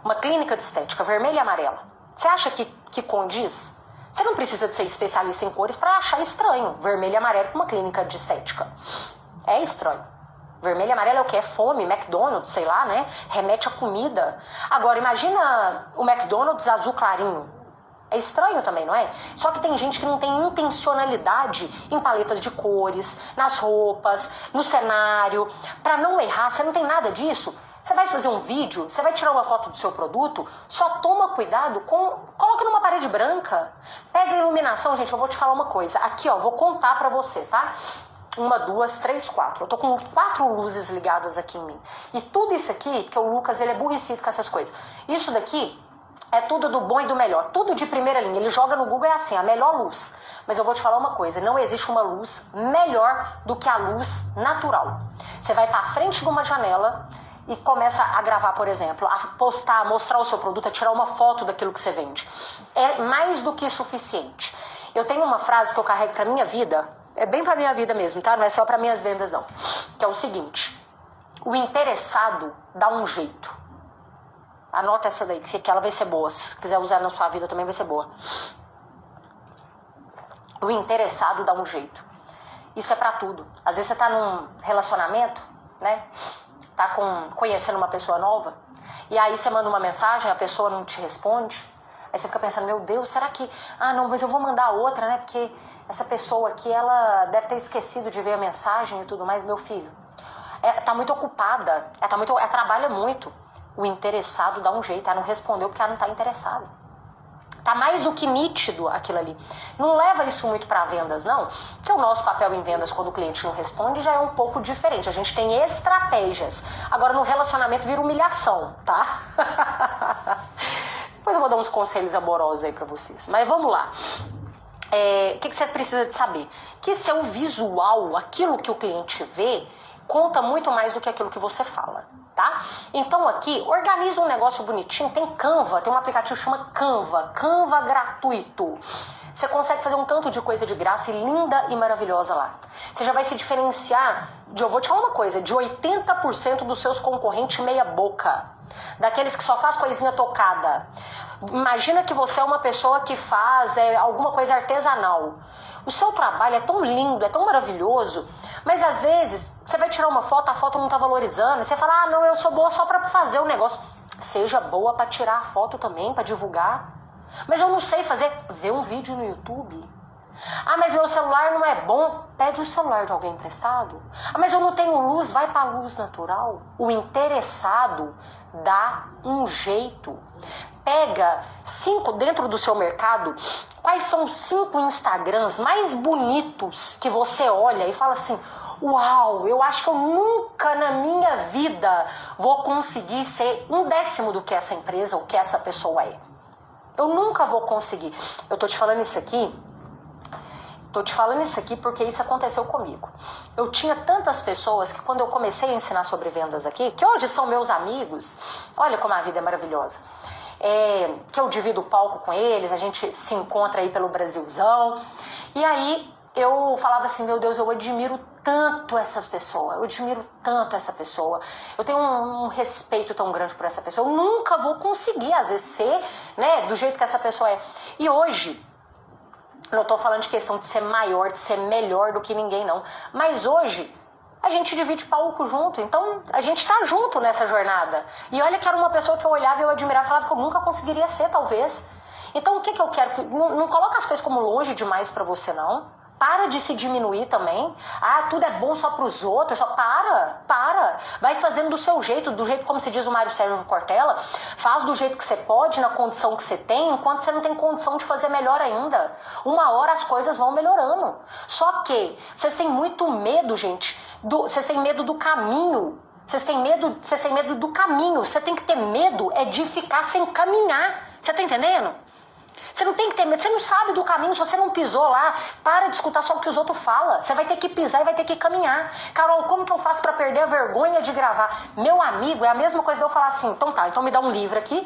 Uma clínica de estética, vermelho e amarela. Você acha que condiz? Você não precisa de ser especialista em cores para achar estranho vermelho e amarelo com uma clínica de estética. É estranho. Vermelho e amarelo é o que? É fome, McDonald's, sei lá, né? Remete a comida. Agora, imagina o McDonald's azul clarinho. É estranho também, não é? Só que tem gente que não tem intencionalidade em paletas de cores, nas roupas, no cenário. Para não errar, você não tem nada disso. Você vai fazer um vídeo, você vai tirar uma foto do seu produto, só toma cuidado coloca numa parede branca. Pega a iluminação, gente, eu vou te falar uma coisa. Aqui, ó, vou contar pra você, tá? 1, 2, 3, 4. Eu tô com 4 luzes ligadas aqui em mim. E tudo isso aqui, porque o Lucas, ele é burricido com essas coisas. Isso daqui é tudo do bom e do melhor. Tudo de primeira linha. Ele joga no Google, é assim, a melhor luz. Mas eu vou te falar uma coisa, não existe uma luz melhor do que a luz natural. Você vai pra frente de uma janela e começa a gravar, por exemplo, a postar, a mostrar o seu produto, a tirar uma foto daquilo que você vende. É mais do que suficiente. Eu tenho uma frase que eu carrego pra minha vida, é bem pra minha vida mesmo, tá? Não é só pra minhas vendas, não. Que é o seguinte: o interessado dá um jeito. Anota essa daí, que ela vai ser boa. Se quiser usar na sua vida também vai ser boa. O interessado dá um jeito. Isso é pra tudo. Às vezes você tá num relacionamento, né? Tá conhecendo uma pessoa nova, e aí você manda uma mensagem, a pessoa não te responde, aí você fica pensando, meu Deus, será que... Ah, não, mas eu vou mandar outra, né? Porque essa pessoa aqui, ela deve ter esquecido de ver a mensagem e tudo mais. Meu filho, tá muito ocupada, trabalha muito. O interessado dá um jeito, ela não respondeu porque ela não tá interessada. Tá mais do que nítido aquilo ali. Não leva isso muito para vendas, não. Porque o nosso papel em vendas, quando o cliente não responde, já é um pouco diferente. A gente tem estratégias. Agora, no relacionamento, vira humilhação, tá? Depois eu vou dar uns conselhos amorosos aí para vocês. Mas vamos lá. O que você precisa de saber? Que seu visual, aquilo que o cliente vê, conta muito mais do que aquilo que você fala, tá? Então aqui, organiza um negócio bonitinho, tem Canva, tem um aplicativo que chama Canva gratuito. Você consegue fazer um tanto de coisa de graça e linda e maravilhosa lá. Você já vai se diferenciar eu vou te falar uma coisa, de 80% dos seus concorrentes meia boca. Daqueles que só faz coisinha tocada. Imagina que você é uma pessoa que faz alguma coisa artesanal. O seu trabalho é tão lindo, é tão maravilhoso, mas às vezes você vai tirar uma foto, a foto não tá valorizando, e você fala, ah, não, eu sou boa só pra fazer o negócio. Seja boa pra tirar a foto também, pra divulgar. Mas eu não sei fazer. Vê um vídeo no YouTube. Ah, mas meu celular não é bom. Pede o celular de alguém emprestado. Ah, mas eu não tenho luz. Vai pra luz natural. O interessado dá um jeito. Pega 5 dentro do seu mercado. Quais são os 5 Instagrams mais bonitos que você olha e fala assim, uau, eu acho que eu nunca na minha vida vou conseguir ser 1/10 do que essa empresa ou que essa pessoa é. Eu nunca vou conseguir. Eu tô te falando isso aqui porque isso aconteceu comigo. Eu tinha tantas pessoas que quando eu comecei a ensinar sobre vendas aqui, que hoje são meus amigos, olha como a vida é maravilhosa, que eu divido o palco com eles, a gente se encontra aí pelo Brasilzão, e aí eu falava assim, meu Deus, eu admiro tanto essa pessoa, eu tenho um respeito tão grande por essa pessoa, eu nunca vou conseguir, às vezes, ser, né, do jeito que essa pessoa é. E hoje, não tô falando de questão de ser maior, de ser melhor do que ninguém, não, mas hoje a gente divide palco junto, então a gente tá junto nessa jornada. E olha que era uma pessoa que eu olhava e eu admirava, falava que eu nunca conseguiria ser, talvez. Então o que eu quero? Não coloca as coisas como longe demais pra você, não. Para de se diminuir também. Ah, tudo é bom só pros outros. Só para. Vai fazendo do seu jeito, do jeito como se diz o Mário Sérgio Cortella. Faz do jeito que você pode, na condição que você tem, enquanto você não tem condição de fazer melhor ainda. Uma hora as coisas vão melhorando. Só que vocês têm muito medo, gente. Vocês têm medo do caminho. Vocês têm medo do caminho. Você tem que ter medo é de ficar sem caminhar. Você tá entendendo? Você não tem que ter medo, você não sabe do caminho, se você não pisou lá, para de escutar só o que os outros falam. Você vai ter que pisar e vai ter que caminhar. Carol, como que eu faço pra perder a vergonha de gravar? Meu amigo, é a mesma coisa de eu falar assim, então me dá um livro aqui,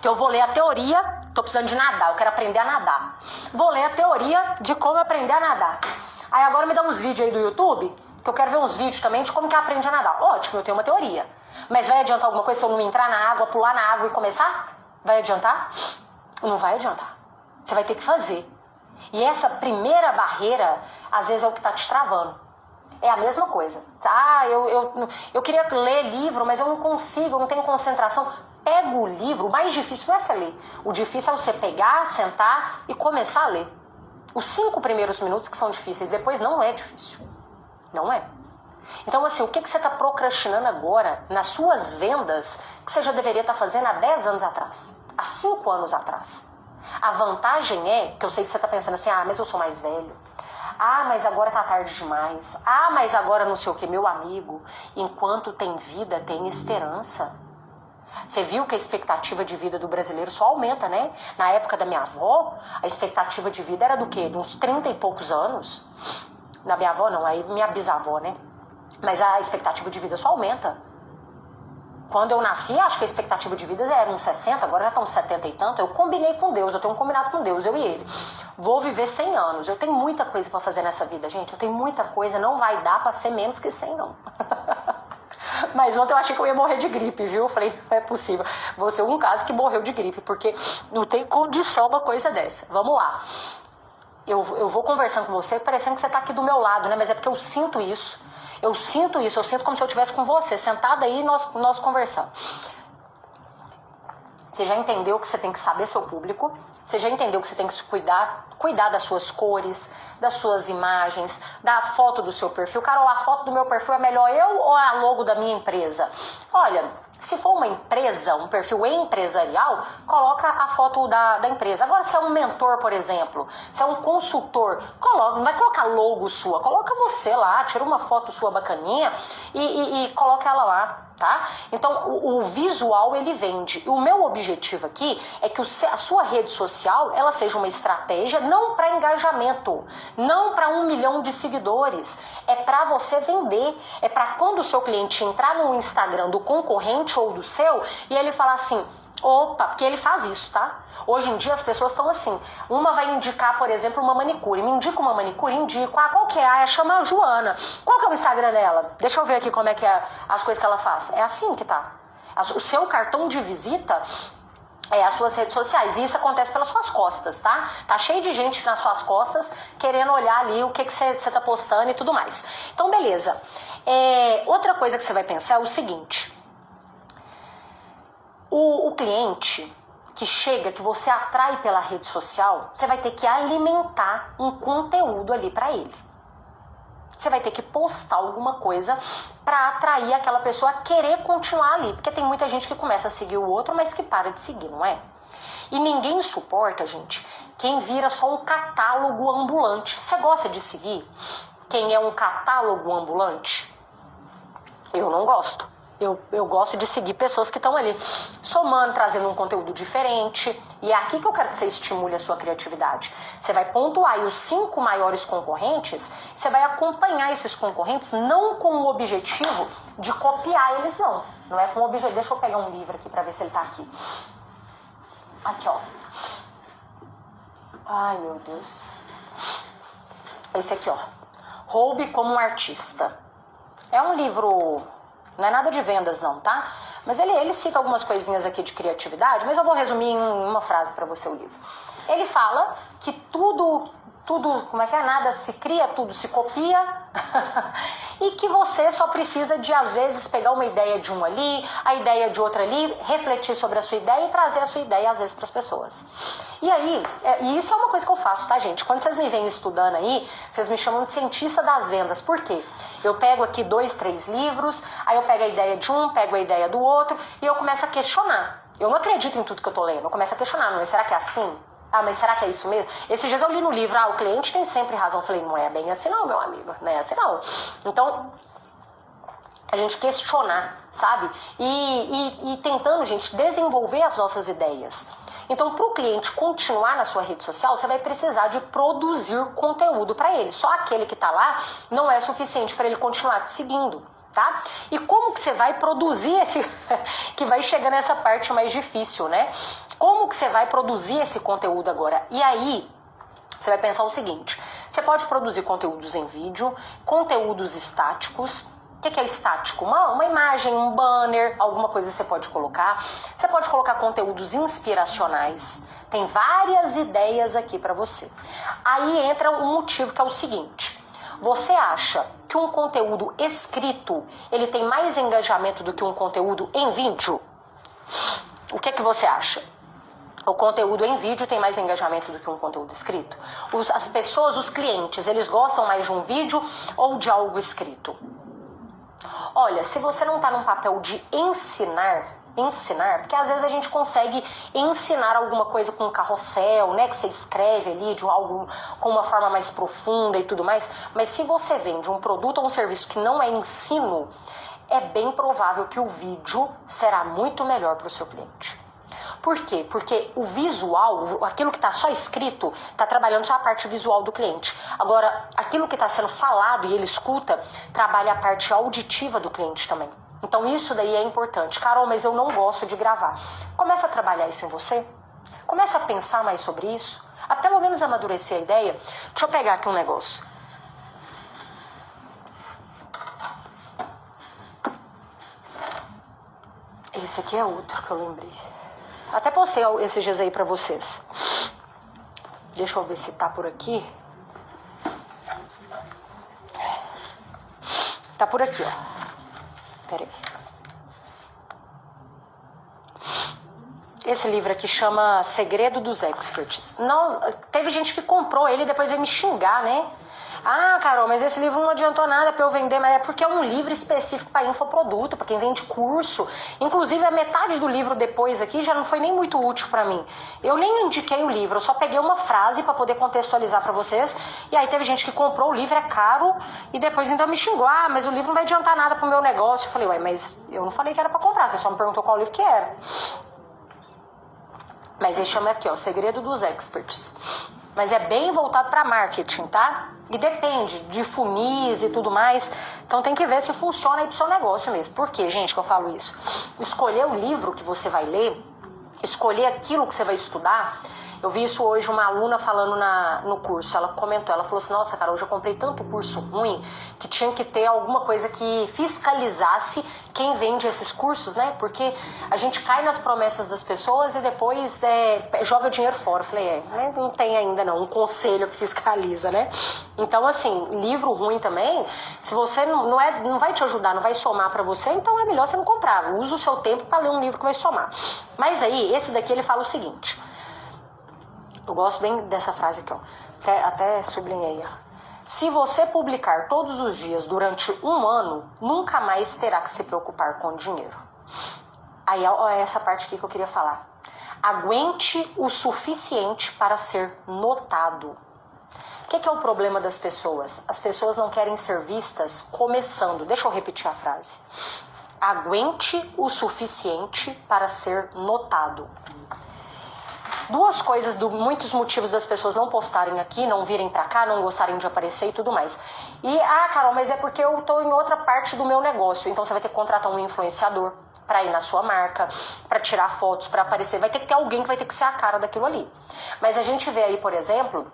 que eu vou ler a teoria, tô precisando de nadar, eu quero aprender a nadar. Vou ler a teoria de como aprender a nadar. Aí agora me dá uns vídeos aí do YouTube, que eu quero ver uns vídeos também de como que aprende a nadar. Ótimo, eu tenho uma teoria. Mas vai adiantar alguma coisa se eu não entrar na água, pular na água e começar? Vai adiantar? Não vai adiantar. Você vai ter que fazer. E essa primeira barreira, às vezes, é o que está te travando. É a mesma coisa. Ah, eu queria ler livro, mas eu não consigo, eu não tenho concentração. Pega o livro, o mais difícil não é você ler. O difícil é você pegar, sentar e começar a ler. Os 5 primeiros minutos que são difíceis, depois não é difícil. Não é. Então, assim, o que você está procrastinando agora nas suas vendas que você já deveria estar fazendo há 10 anos atrás? Há 5 anos atrás. A vantagem é que eu sei que você está pensando assim, ah, mas eu sou mais velho. Ah, mas agora tá tarde demais. Ah, mas agora não sei o que, meu amigo. Enquanto tem vida, tem esperança. Você viu que a expectativa de vida do brasileiro só aumenta, né? Na época da minha avó, a expectativa de vida era do quê? De uns 30 e poucos anos. Na minha avó não, aí minha bisavó, né? Mas a expectativa de vida só aumenta. Quando eu nasci, acho que a expectativa de vida era uns 60, agora já estão uns 70 e tanto. Eu combinei com Deus, eu tenho um combinado com Deus, eu e ele. Vou viver 100 anos. Eu tenho muita coisa pra fazer nessa vida, gente. Eu tenho muita coisa, não vai dar pra ser menos que 100, não. Mas ontem eu achei que eu ia morrer de gripe, viu? Eu falei, não é possível. Vou ser um caso que morreu de gripe, porque não tem condição uma coisa dessa. Vamos lá. Eu vou conversando com você, parecendo que você tá aqui do meu lado, né? Mas é porque eu sinto isso. Eu sinto como se eu estivesse com você, sentada aí e nós conversando. Você já entendeu que você tem que saber seu público, você já entendeu que você tem que se cuidar das suas cores, das suas imagens, da foto do seu perfil. Carol, a foto do meu perfil é melhor eu ou a logo da minha empresa? Olha, se for uma empresa, um perfil empresarial, coloca a foto da empresa. Agora, se é um mentor, por exemplo, se é um consultor, não vai colocar logo sua, coloca você lá, tira uma foto sua bacaninha e coloca ela lá, tá? Então, o visual, ele vende. O meu objetivo aqui é que a sua rede social, ela seja uma estratégia não para engajamento, não para 1 milhão de seguidores, é para você vender, é para quando o seu cliente entrar no Instagram do concorrente ou do seu, e ele falar assim, opa, porque ele faz isso, tá? Hoje em dia as pessoas estão assim, uma vai indicar, por exemplo, uma manicure, me indica uma manicure, indico, qual que é? Ah, chama a Joana. Qual que é o Instagram dela? Deixa eu ver aqui como é que é as coisas que ela faz. É assim que tá. O seu cartão de visita é as suas redes sociais, e isso acontece pelas suas costas, tá? Tá cheio de gente nas suas costas querendo olhar ali o que você tá postando e tudo mais. Então, beleza. Outra coisa que você vai pensar é o seguinte, o cliente que chega, que você atrai pela rede social, você vai ter que alimentar um conteúdo ali para ele. Você vai ter que postar alguma coisa para atrair aquela pessoa a querer continuar ali. Porque tem muita gente que começa a seguir o outro, mas que para de seguir, não é? E ninguém suporta, gente, quem vira só um catálogo ambulante. Você gosta de seguir quem é um catálogo ambulante? Eu não gosto. Eu gosto de seguir pessoas que estão ali somando, trazendo um conteúdo diferente. E é aqui que eu quero que você estimule a sua criatividade. Você vai pontuar aí os 5 maiores concorrentes, você vai acompanhar esses concorrentes não com o objetivo de copiar eles, não. Não é com o objetivo... Deixa eu pegar um livro aqui para ver se ele tá aqui. Aqui, ó. Ai, meu Deus. Esse aqui, ó. Roube como um artista. É um livro... Não é nada de vendas não, tá? Mas ele cita algumas coisinhas aqui de criatividade, mas eu vou resumir em uma frase para você o livro. Ele fala que tudo tudo, como é que é? Nada se cria, tudo se copia. E que você só precisa de, às vezes, pegar uma ideia de um ali, a ideia de outra ali, refletir sobre a sua ideia e trazer a sua ideia, às vezes, para as pessoas. E aí, e isso é uma coisa que eu faço, tá, gente? Quando vocês me vêm estudando aí, vocês me chamam de cientista das vendas. Por quê? Eu pego aqui 2, 3 livros, aí eu pego a ideia de um, pego a ideia do outro, e eu começo a questionar. Eu não acredito em tudo que eu tô lendo, eu começo a questionar, mas será que é assim? Ah, mas será que é isso mesmo? Esses dias eu li no livro, o cliente tem sempre razão. Eu falei, não é bem assim não, meu amigo, não é assim não. Então, a gente questionar, sabe? E tentando, gente, desenvolver as nossas ideias. Então, para o cliente continuar na sua rede social, você vai precisar de produzir conteúdo para ele. Só aquele que está lá não é suficiente para ele continuar te seguindo. Tá? E como que você vai produzir esse... que vai chegar nessa parte mais difícil, né? Como que você vai produzir esse conteúdo agora? E aí, você vai pensar o seguinte. Você pode produzir conteúdos em vídeo, conteúdos estáticos. O que é estático? Uma imagem, um banner, alguma coisa você pode colocar. Você pode colocar conteúdos inspiracionais. Tem várias ideias aqui para você. Aí entra um motivo que é o seguinte. Você acha que um conteúdo escrito, ele tem mais engajamento do que um conteúdo em vídeo? O que é que você acha? O conteúdo em vídeo tem mais engajamento do que um conteúdo escrito? As pessoas, os clientes, eles gostam mais de um vídeo ou de algo escrito? Olha, se você não está num papel de ensinar, porque às vezes a gente consegue ensinar alguma coisa com um carrossel, né, que você escreve ali de algo com uma forma mais profunda e tudo mais, mas se você vende um produto ou um serviço que não é ensino, é bem provável que o vídeo será muito melhor para o seu cliente. Por quê? Porque o visual, aquilo que está só escrito, está trabalhando só a parte visual do cliente. Agora, aquilo que está sendo falado e ele escuta, trabalha a parte auditiva do cliente também. Então isso daí é importante. Carol, mas eu não gosto de gravar. Começa a trabalhar isso em você. Começa a pensar mais sobre isso. A pelo menos amadurecer a ideia. Deixa eu pegar aqui um negócio. Esse aqui é outro que eu lembrei. Até postei esses dias aí pra vocês. Deixa eu ver se tá por aqui. Tá por aqui, ó. Peraí. Esse livro aqui chama Segredo dos Experts. Não, teve gente que comprou ele e depois veio me xingar, né? Ah, Carol, mas esse livro não adiantou nada para eu vender, mas é porque é um livro específico para infoproduto, para quem vende curso. Inclusive, a metade do livro depois aqui já não foi nem muito útil para mim. Eu nem indiquei o livro, eu só peguei uma frase para poder contextualizar para vocês. E aí teve gente que comprou o livro, é caro, e depois ainda me xingou. Ah, mas o livro não vai adiantar nada pro meu negócio. Eu falei, ué, mas eu não falei que era para comprar, você só me perguntou qual livro que era. Mas ele chama aqui, ó, Segredo dos Experts. Mas é bem voltado para marketing, tá? E depende de funis e tudo mais. Então tem que ver se funciona aí pro seu negócio mesmo. Por que, gente, que eu falo isso? Escolher o livro que você vai ler, escolher aquilo que você vai estudar. Eu vi isso hoje, uma aluna falando no curso, ela comentou, ela falou assim, nossa, cara, hoje eu comprei tanto curso ruim que tinha que ter alguma coisa que fiscalizasse quem vende esses cursos, né? Porque a gente cai nas promessas das pessoas e depois joga o dinheiro fora. Eu falei, não tem ainda não um conselho que fiscaliza, né? Então, assim, livro ruim também, se você não vai te ajudar, não vai somar pra você, então é melhor você não comprar. Usa o seu tempo pra ler um livro que vai somar. Mas aí, esse daqui ele fala o seguinte... Eu gosto bem dessa frase aqui, ó. Até sublinhei. Se você publicar todos os dias durante um ano, nunca mais terá que se preocupar com dinheiro. Aí é essa parte aqui que eu queria falar. Aguente o suficiente para ser notado. O que é o problema das pessoas? As pessoas não querem ser vistas começando. Deixa eu repetir a frase. Aguente o suficiente para ser notado. Duas coisas, muitos motivos das pessoas não postarem aqui, não virem pra cá, não gostarem de aparecer e tudo mais. E, Carol, mas é porque eu tô em outra parte do meu negócio, então você vai ter que contratar um influenciador pra ir na sua marca, pra tirar fotos, pra aparecer. Vai ter que ter alguém que vai ter que ser a cara daquilo ali. Mas a gente vê aí, por exemplo,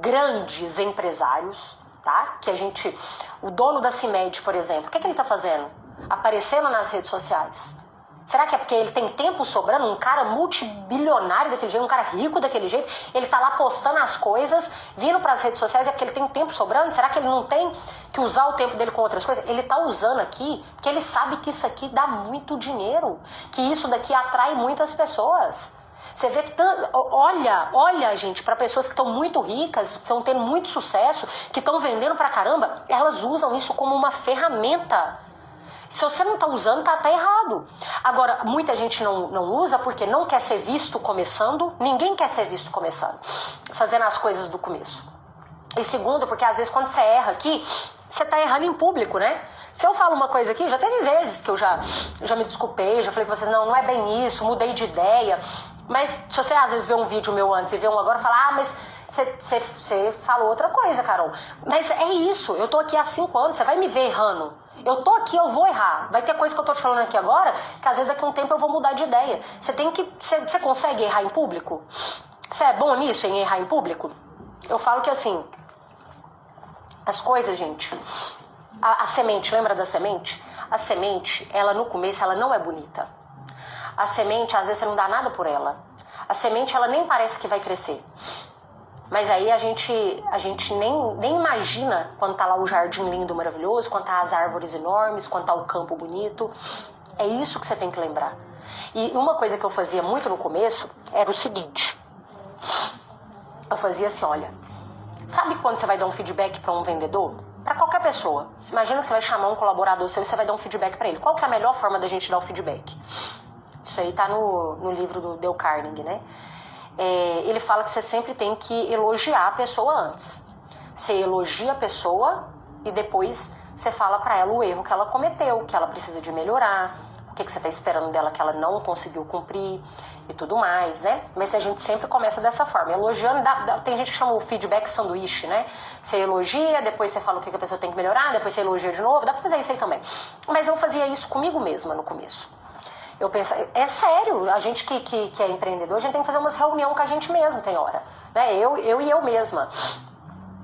grandes empresários, tá? O dono da CIMED, por exemplo, o que ele tá fazendo? Aparecendo nas redes sociais. Será que é porque ele tem tempo sobrando? Um cara multibilionário daquele jeito, um cara rico daquele jeito, ele tá lá postando as coisas, vindo pras redes sociais, é porque ele tem tempo sobrando? Será que ele não tem que usar o tempo dele com outras coisas? Ele tá usando aqui porque ele sabe que isso aqui dá muito dinheiro, que isso daqui atrai muitas pessoas. Você vê que olha, gente, para pessoas que estão muito ricas, que estão tendo muito sucesso, que estão vendendo pra caramba, elas usam isso como uma ferramenta. Se você não está usando, tá errado. Agora, muita gente não usa porque não quer ser visto começando. Ninguém quer ser visto começando, fazendo as coisas do começo. E segundo, porque às vezes quando você erra aqui, você está errando em público, né? Se eu falo uma coisa aqui, já teve vezes que eu já me desculpei, já falei pra vocês, não é bem isso, mudei de ideia. Mas se você às vezes vê um vídeo meu antes e vê um agora, fala, mas você falou outra coisa, Carol. Mas é isso, eu tô aqui há 5 anos, você vai me ver errando. Eu tô aqui, eu vou errar. Vai ter coisa que eu tô te falando aqui agora, que às vezes daqui a um tempo eu vou mudar de ideia. Você consegue errar em público? Você é bom nisso, em errar em público? Eu falo que assim, as coisas, gente, a semente, lembra da semente? A semente, ela no começo, ela não é bonita. A semente, às vezes você não dá nada por ela. A semente, ela nem parece que vai crescer. Mas aí a gente nem imagina quando tá lá o jardim lindo, maravilhoso, quando tá as árvores enormes, quando tá o campo bonito. É isso que você tem que lembrar. E uma coisa que eu fazia muito no começo era o seguinte. Eu fazia assim, olha, sabe quando você vai dar um feedback para um vendedor? Para qualquer pessoa. Você imagina que você vai chamar um colaborador seu e você vai dar um feedback para ele. Qual que é a melhor forma da gente dar o feedback? Isso aí tá no livro do Dale Carnegie, né? Ele fala que você sempre tem que elogiar a pessoa antes. Você elogia a pessoa e depois você fala pra ela o erro que ela cometeu, que ela precisa de melhorar, o que você tá esperando dela que ela não conseguiu cumprir e tudo mais, né? Mas a gente sempre começa dessa forma, elogiando. Tem gente que chama o feedback sanduíche, né? Você elogia, depois você fala o que a pessoa tem que melhorar, depois você elogia de novo, dá pra fazer isso aí também. Mas eu fazia isso comigo mesma no começo. Eu penso, é sério, a gente que é empreendedor, a gente tem que fazer umas reuniões com a gente mesmo, tem hora. Né? Eu e eu mesma.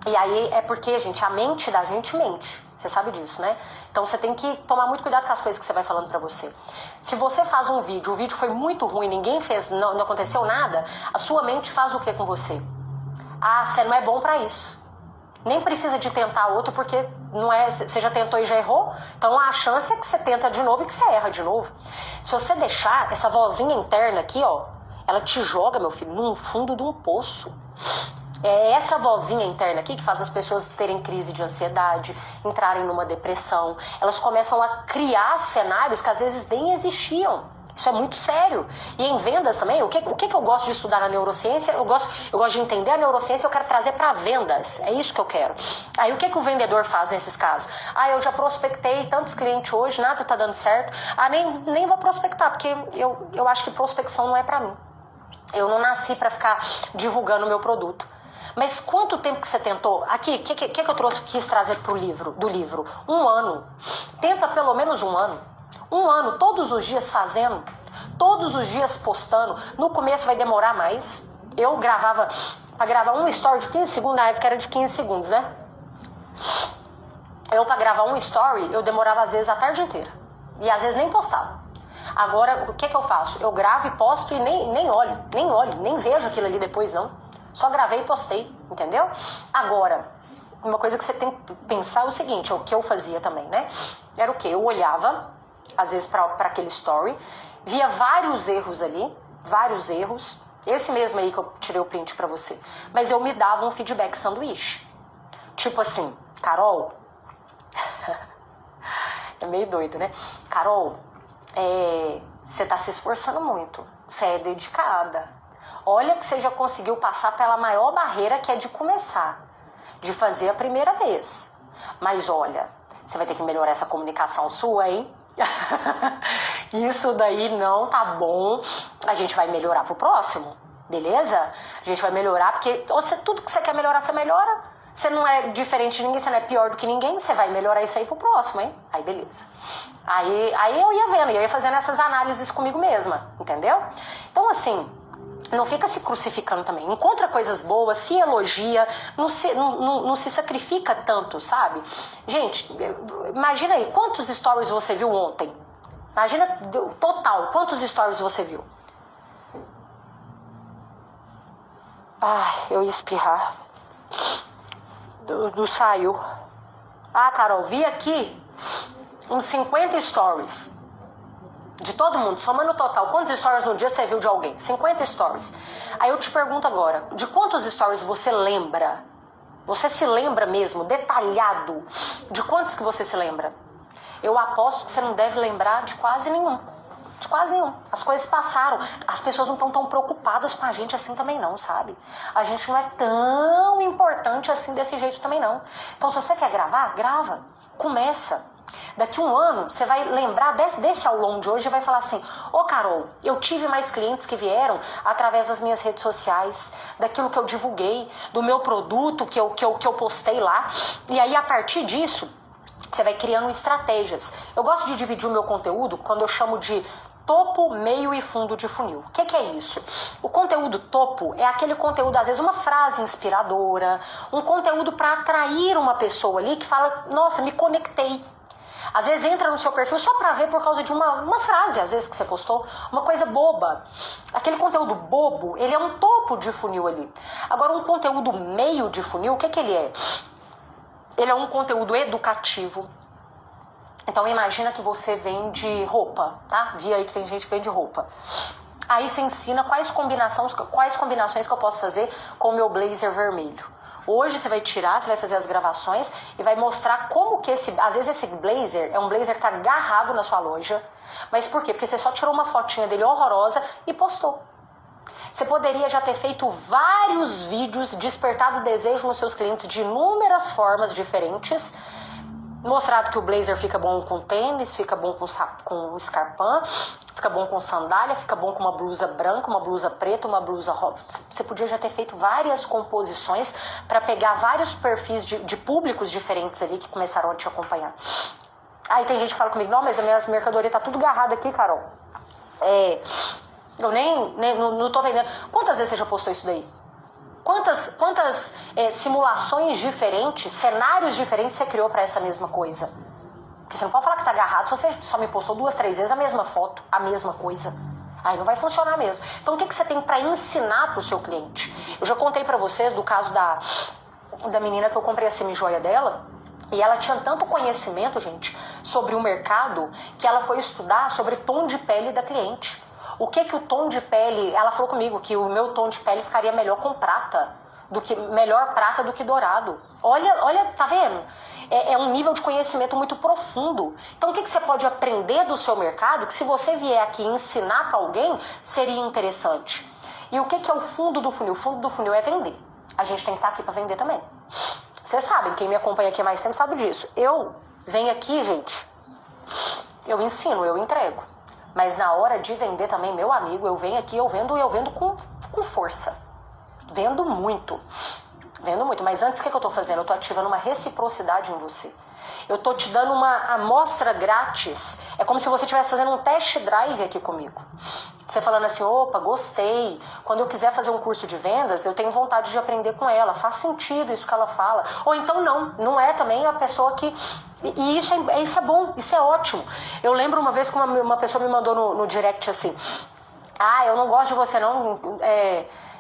E aí é porque, gente, a mente da gente mente. Você sabe disso, né? Então você tem que tomar muito cuidado com as coisas que você vai falando pra você. Se você faz um vídeo, o vídeo foi muito ruim, ninguém fez, não aconteceu nada, a sua mente faz o que com você? Ah, você não é bom pra isso. Nem precisa de tentar outro, porque não é, você já tentou e já errou. Então a chance é que você tenta de novo e que você erra de novo. Se você deixar essa vozinha interna aqui, ó, ela te joga, meu filho, no fundo de um poço. É essa vozinha interna aqui que faz as pessoas terem crise de ansiedade, entrarem numa depressão. Elas começam a criar cenários que às vezes nem existiam. Isso é muito sério. E em vendas também, o que eu gosto de estudar na neurociência? Eu gosto de entender a neurociência, eu quero trazer para vendas. É isso que eu quero. Aí o que o vendedor faz nesses casos? Ah, eu já prospectei tantos clientes hoje, nada tá dando certo. Ah, nem vou prospectar, porque eu acho que prospecção não é para mim. Eu não nasci para ficar divulgando o meu produto. Mas quanto tempo que você tentou? Aqui, o que eu quis trazer do livro? 1 ano. Tenta pelo menos 1 ano. 1 ano, todos os dias fazendo, todos os dias postando. No começo vai demorar mais. Eu gravava, para gravar um story de 15 segundos, na época era de 15 segundos, né? Eu, para gravar um story, eu demorava às vezes a tarde inteira. E às vezes nem postava. Agora, o que eu faço? Eu gravo e posto e nem olho, nem vejo aquilo ali depois, não. Só gravei e postei, entendeu? Agora, uma coisa que você tem que pensar é o seguinte, o que eu fazia também, né? Era o quê? Eu olhava, às vezes, para aquele story, via vários erros ali, vários erros. Esse mesmo aí que eu tirei o print pra você. Mas eu me dava um feedback sanduíche. Tipo assim, Carol... é meio doido, né? Carol, você tá se esforçando muito. Você é dedicada. Olha que você já conseguiu passar pela maior barreira, que é de começar. De fazer a primeira vez. Mas olha, você vai ter que melhorar essa comunicação sua, hein? Isso daí não tá bom. A gente vai melhorar pro próximo, beleza? A gente vai melhorar, porque tudo que você quer melhorar, você melhora. Você não é diferente de ninguém, você não é pior do que ninguém. Você vai melhorar isso aí pro próximo, hein? Aí beleza. Aí eu ia vendo, eu ia fazendo essas análises comigo mesma, entendeu? Então assim, não fica se crucificando também. Encontra coisas boas, se elogia, não se sacrifica tanto, sabe? Gente, imagina aí, quantos stories você viu ontem? Imagina total, quantos stories você viu? Ai, eu ia espirrar. Do saiu. Ah, Carol, vi aqui uns 50 stories. De todo mundo, somando o total. Quantos stories no dia você viu de alguém? 50 stories. Aí eu te pergunto agora, de quantos stories você lembra? Você se lembra mesmo, detalhado? De quantos que você se lembra? Eu aposto que você não deve lembrar de quase nenhum. De quase nenhum. As coisas passaram. As pessoas não estão tão preocupadas com a gente assim também não, sabe? A gente não é tão importante assim desse jeito também não. Então se você quer gravar, grava. Começa. Daqui um ano, você vai lembrar desse aulão de hoje e vai falar assim: ô Carol, eu tive mais clientes que vieram através das minhas redes sociais, daquilo que eu divulguei, do meu produto que eu postei lá. E aí, a partir disso, você vai criando estratégias. Eu gosto de dividir o meu conteúdo quando eu chamo de topo, meio e fundo de funil. O que é isso? O conteúdo topo é aquele conteúdo, às vezes uma frase inspiradora, um conteúdo para atrair uma pessoa ali que fala: nossa, me conectei. Às vezes entra no seu perfil só pra ver por causa de uma frase, às vezes, que você postou, uma coisa boba. Aquele conteúdo bobo, ele é um topo de funil ali. Agora, um conteúdo meio de funil, o que ele é? Ele é um conteúdo educativo. Então, imagina que você vende roupa, tá? Vi aí que tem gente que vende roupa. Aí você ensina quais combinações que eu posso fazer com o meu blazer vermelho. Hoje você vai tirar, você vai fazer as gravações e vai mostrar como que às vezes esse blazer é um blazer que tá agarrado na sua loja. Mas por quê? Porque você só tirou uma fotinha dele horrorosa e postou. Você poderia já ter feito vários vídeos, despertado desejo nos seus clientes de inúmeras formas diferentes, mostrado que o blazer fica bom com tênis, fica bom com escarpão, fica bom com sandália, fica bom com uma blusa branca, uma blusa preta, uma blusa rosa. Você podia já ter feito várias composições para pegar vários perfis de públicos diferentes ali que começaram a te acompanhar. Aí tem gente que fala comigo: não, mas a minha mercadoria tá tudo agarrada aqui, Carol. Eu não tô vendendo. Quantas vezes você já postou isso daí? Quantas simulações diferentes, cenários diferentes você criou para essa mesma coisa? Porque você não pode falar que tá agarrado se você só me postou 2, 3 vezes a mesma foto, a mesma coisa. Aí não vai funcionar mesmo. Então o que você tem para ensinar pro seu cliente? Eu já contei para vocês do caso da menina que eu comprei a semi-joia dela. E ela tinha tanto conhecimento, gente, sobre o mercado, que ela foi estudar sobre tom de pele da cliente. O que o tom de pele... Ela falou comigo que o meu tom de pele ficaria melhor com prata, melhor prata do que dourado. Olha, tá vendo? É um nível de conhecimento muito profundo. Então o que você pode aprender do seu mercado, que se você vier aqui ensinar para alguém, seria interessante. E o que é o fundo do funil? O fundo do funil é vender. A gente tem que estar aqui para vender também. Vocês sabem, quem me acompanha aqui mais tempo sabe disso. Eu venho aqui, gente, eu ensino, eu entrego. Mas na hora de vender também, meu amigo, eu venho aqui, eu vendo com força. Vendo muito. Mas antes, o que eu tô fazendo? Eu tô ativando uma reciprocidade em você. Eu tô te dando uma amostra grátis. É como se você estivesse fazendo um test drive aqui comigo. Você falando assim: opa, gostei. Quando eu quiser fazer um curso de vendas, eu tenho vontade de aprender com ela. Faz sentido isso que ela fala. Ou então não é também a pessoa que... E isso é bom, isso é ótimo. Eu lembro uma vez que uma pessoa me mandou no direct assim: ah, eu não gosto de você não.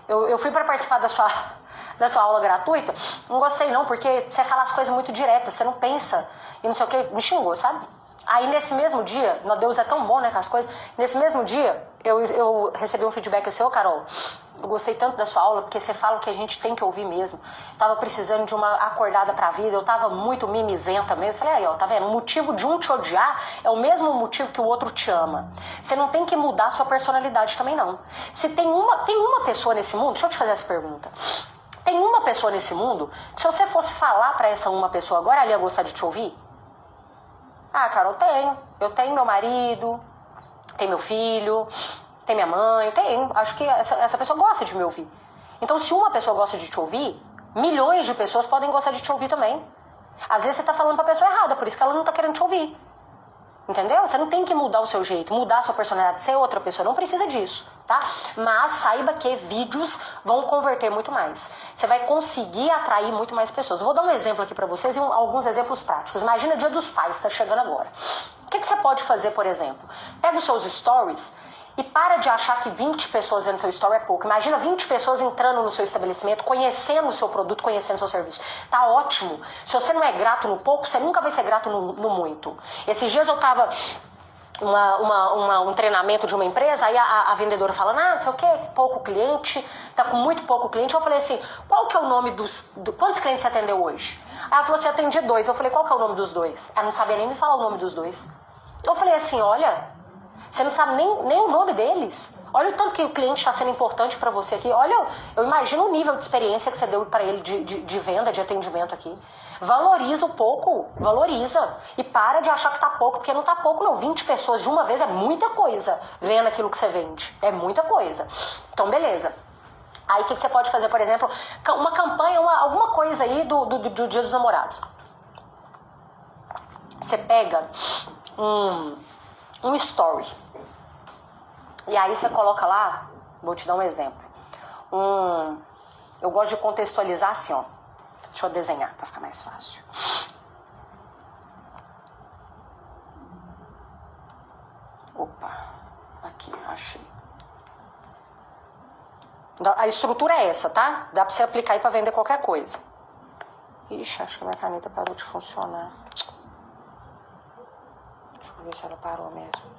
Eu fui para participar da sua aula gratuita, não gostei não, porque você fala as coisas muito diretas, você não pensa e não sei o que, me xingou, sabe? Aí nesse mesmo dia, meu Deus, é tão bom, né, com as coisas, nesse mesmo dia eu recebi um feedback assim: ô Carol, eu gostei tanto da sua aula, porque você fala o que a gente tem que ouvir mesmo. Eu tava precisando de uma acordada pra vida, eu tava muito mimizenta mesmo. Falei: aí ó, tá vendo? O motivo de um te odiar é o mesmo motivo que o outro te ama. Você não tem que mudar a sua personalidade também não. Se tem uma pessoa nesse mundo, deixa eu te fazer essa pergunta. Tem uma pessoa nesse mundo que, se você fosse falar pra essa uma pessoa agora, ela ia gostar de te ouvir? Ah, Carol, tenho. Eu tenho meu marido, tenho meu filho, tenho minha mãe, tenho. Acho que essa pessoa gosta de me ouvir. Então, se uma pessoa gosta de te ouvir, milhões de pessoas podem gostar de te ouvir também. Às vezes você tá falando pra pessoa errada, por isso que ela não tá querendo te ouvir. Entendeu? Você não tem que mudar o seu jeito, mudar a sua personalidade, ser outra pessoa, não precisa disso, tá? Mas saiba que vídeos vão converter muito mais. Você vai conseguir atrair muito mais pessoas. Vou dar um exemplo aqui pra vocês e alguns exemplos práticos. Imagina o Dia dos Pais, tá chegando agora. O que você pode fazer, por exemplo? Pega os seus stories e para de achar que 20 pessoas vendo seu story é pouco. Imagina 20 pessoas entrando no seu estabelecimento, conhecendo o seu produto, conhecendo o seu serviço. Tá ótimo. Se você não é grato no pouco, você nunca vai ser grato no muito. Esses dias eu tava um treinamento de uma empresa, aí a vendedora falando, não sei o que, pouco cliente, tá com muito pouco cliente. Eu falei assim, qual que é o nome quantos clientes você atendeu hoje? Aí ela falou assim, atendi 2. Eu falei, qual que é o nome dos 2? Ela não sabia nem me falar o nome dos 2. Eu falei assim, olha, você não sabe nem o nome deles. Olha o tanto que o cliente está sendo importante para você aqui. Olha, eu imagino o nível de experiência que você deu para ele de venda, de atendimento aqui. Valoriza um pouco, valoriza. E para de achar que tá pouco, porque não tá pouco não. 20 pessoas de uma vez é muita coisa vendo aquilo que você vende. É muita coisa. Então, beleza. Aí o que você pode fazer, por exemplo, uma campanha, alguma coisa aí do Dia dos Namorados. Você pega um story. E aí você coloca lá, vou te dar um exemplo. Eu gosto de contextualizar assim, ó. Deixa eu desenhar para ficar mais fácil. Opa, aqui, achei. A estrutura é essa, tá? Dá pra você aplicar aí pra vender qualquer coisa. Ixi, acho que a minha caneta parou de funcionar. Deixa eu ver se ela parou mesmo.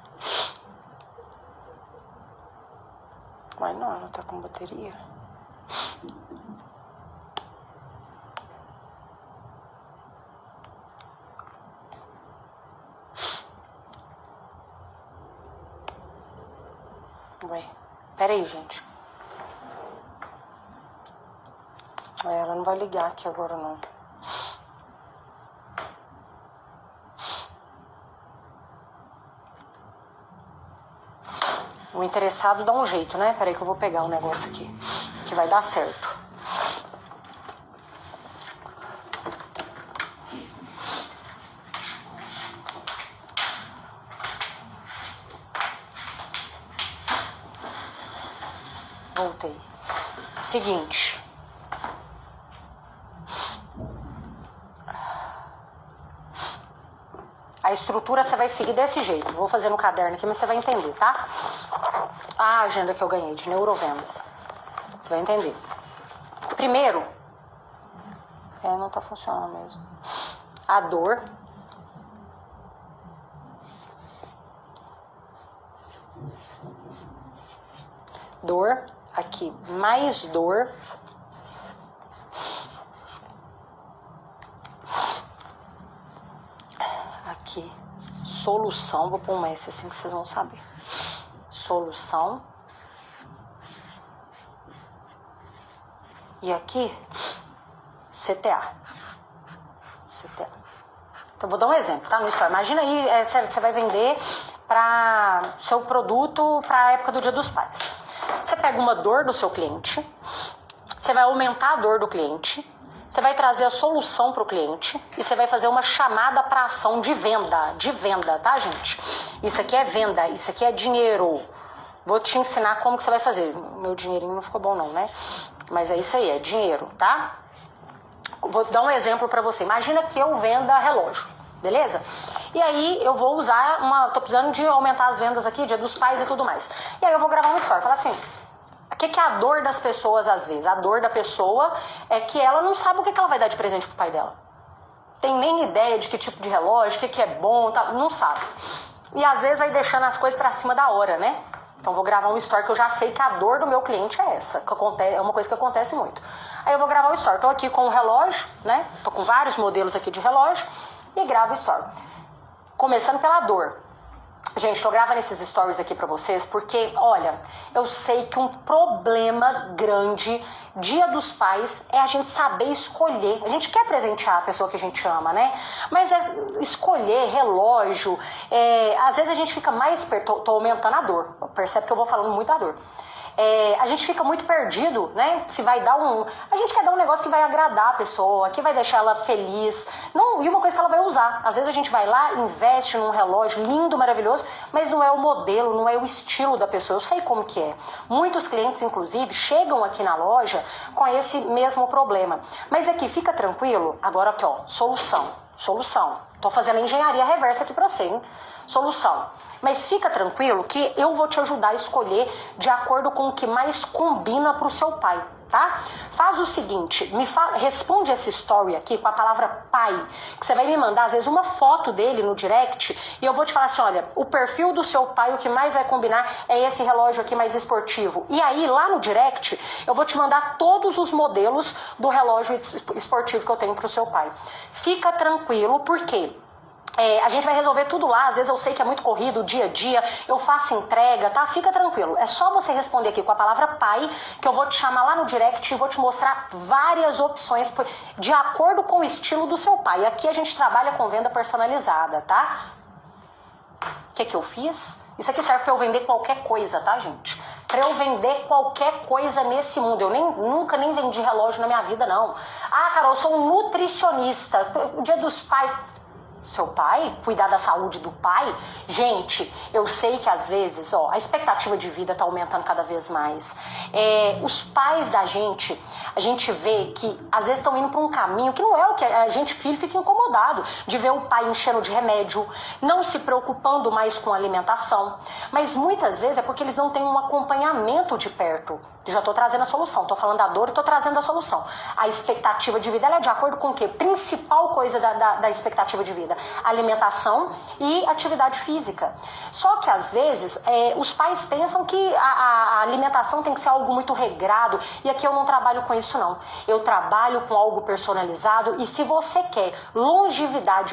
Mas não, ela tá com bateria. Ué, pera aí, gente. Ela não vai ligar aqui agora, não. O interessado dá um jeito, né? Peraí que eu vou pegar um negócio aqui, que vai dar certo. Voltei. Seguinte. A estrutura você vai seguir desse jeito. Vou fazer no caderno aqui, mas você vai entender, tá? A agenda que eu ganhei de neurovendas. Você vai entender. Primeiro, não tá funcionando mesmo. A dor. Dor. Aqui, mais dor. Aqui, solução. Vou pôr um S assim que vocês vão saber. Solução. E aqui, CTA. CTA. Então, vou dar um exemplo, tá? No story. Imagina aí, você vai vender para seu produto para a época do Dia dos Pais. Você pega uma dor do seu cliente, você vai aumentar a dor do cliente, você vai trazer a solução para o cliente e você vai fazer uma chamada para ação de venda, tá, gente? Isso aqui é venda, isso aqui é dinheiro. Vou te ensinar como que você vai fazer. Meu dinheirinho não ficou bom não, né? Mas é isso aí, é dinheiro, tá? Vou dar um exemplo para você. Imagina que eu venda relógio, beleza? E aí eu vou usar tô precisando de aumentar as vendas aqui, Dia dos Pais e tudo mais. E aí eu vou gravar um story, falar assim, o que é a dor das pessoas às vezes? A dor da pessoa é que ela não sabe o que ela vai dar de presente pro pai dela. Tem nem ideia de que tipo de relógio, o que é bom, tá? Não sabe. E às vezes vai deixando as coisas pra cima da hora, né? Então vou gravar um story que eu já sei que a dor do meu cliente é essa, é uma coisa que acontece muito. Aí eu vou gravar o story, tô aqui com o relógio, né? Tô com vários modelos aqui de relógio e gravo o story. Começando pela dor. Gente, tô gravando esses stories aqui pra vocês porque, olha, eu sei que um problema grande, Dia dos Pais, é a gente saber escolher. A gente quer presentear a pessoa que a gente ama, né? Mas escolher relógio, às vezes a gente fica mais tô aumentando a dor. Percebe que eu vou falando muito da dor. A gente fica muito perdido, né? Se vai dar a gente quer dar um negócio que vai agradar a pessoa, que vai deixar ela feliz. Não, e uma coisa que ela vai usar. Às vezes a gente vai lá, investe num relógio lindo, maravilhoso, mas não é o modelo, não é o estilo da pessoa. Eu sei como que é. Muitos clientes, inclusive, chegam aqui na loja com esse mesmo problema. Mas aqui, fica tranquilo. Agora aqui, ó, solução. Tô fazendo engenharia reversa aqui pra você, hein? Solução. Mas fica tranquilo que eu vou te ajudar a escolher de acordo com o que mais combina para o seu pai, tá? Faz o seguinte, responde essa story aqui com a palavra pai, que você vai me mandar às vezes uma foto dele no direct e eu vou te falar assim, olha, o perfil do seu pai, o que mais vai combinar é esse relógio aqui mais esportivo. E aí lá no direct eu vou te mandar todos os modelos do relógio esportivo que eu tenho para o seu pai. Fica tranquilo, porque a gente vai resolver tudo lá, às vezes eu sei que é muito corrido, dia a dia, eu faço entrega, tá? Fica tranquilo, é só você responder aqui com a palavra pai, que eu vou te chamar lá no direct e vou te mostrar várias opções de acordo com o estilo do seu pai. Aqui a gente trabalha com venda personalizada, tá? O que eu fiz? Isso aqui serve pra eu vender qualquer coisa, tá, gente? Pra eu vender qualquer coisa nesse mundo. Eu nunca nem vendi relógio na minha vida, não. Ah, Carol, eu sou um nutricionista. O Dia dos Pais... Seu pai, cuidar da saúde do pai, gente, eu sei que às vezes, a expectativa de vida tá aumentando cada vez mais. Os pais da gente, a gente vê que às vezes estão indo para um caminho que não é o que a gente, filho, fica incomodado de ver o pai enchendo de remédio, não se preocupando mais com alimentação, mas muitas vezes é porque eles não têm um acompanhamento de perto. Já estou trazendo a solução, estou falando da dor e estou trazendo a solução. A expectativa de vida ela é de acordo com o quê? Principal coisa da expectativa de vida: alimentação e atividade física. Só que às vezes os pais pensam que a alimentação tem que ser algo muito regrado, e aqui eu não trabalho com isso não. Eu trabalho com algo personalizado, e se você quer longevidade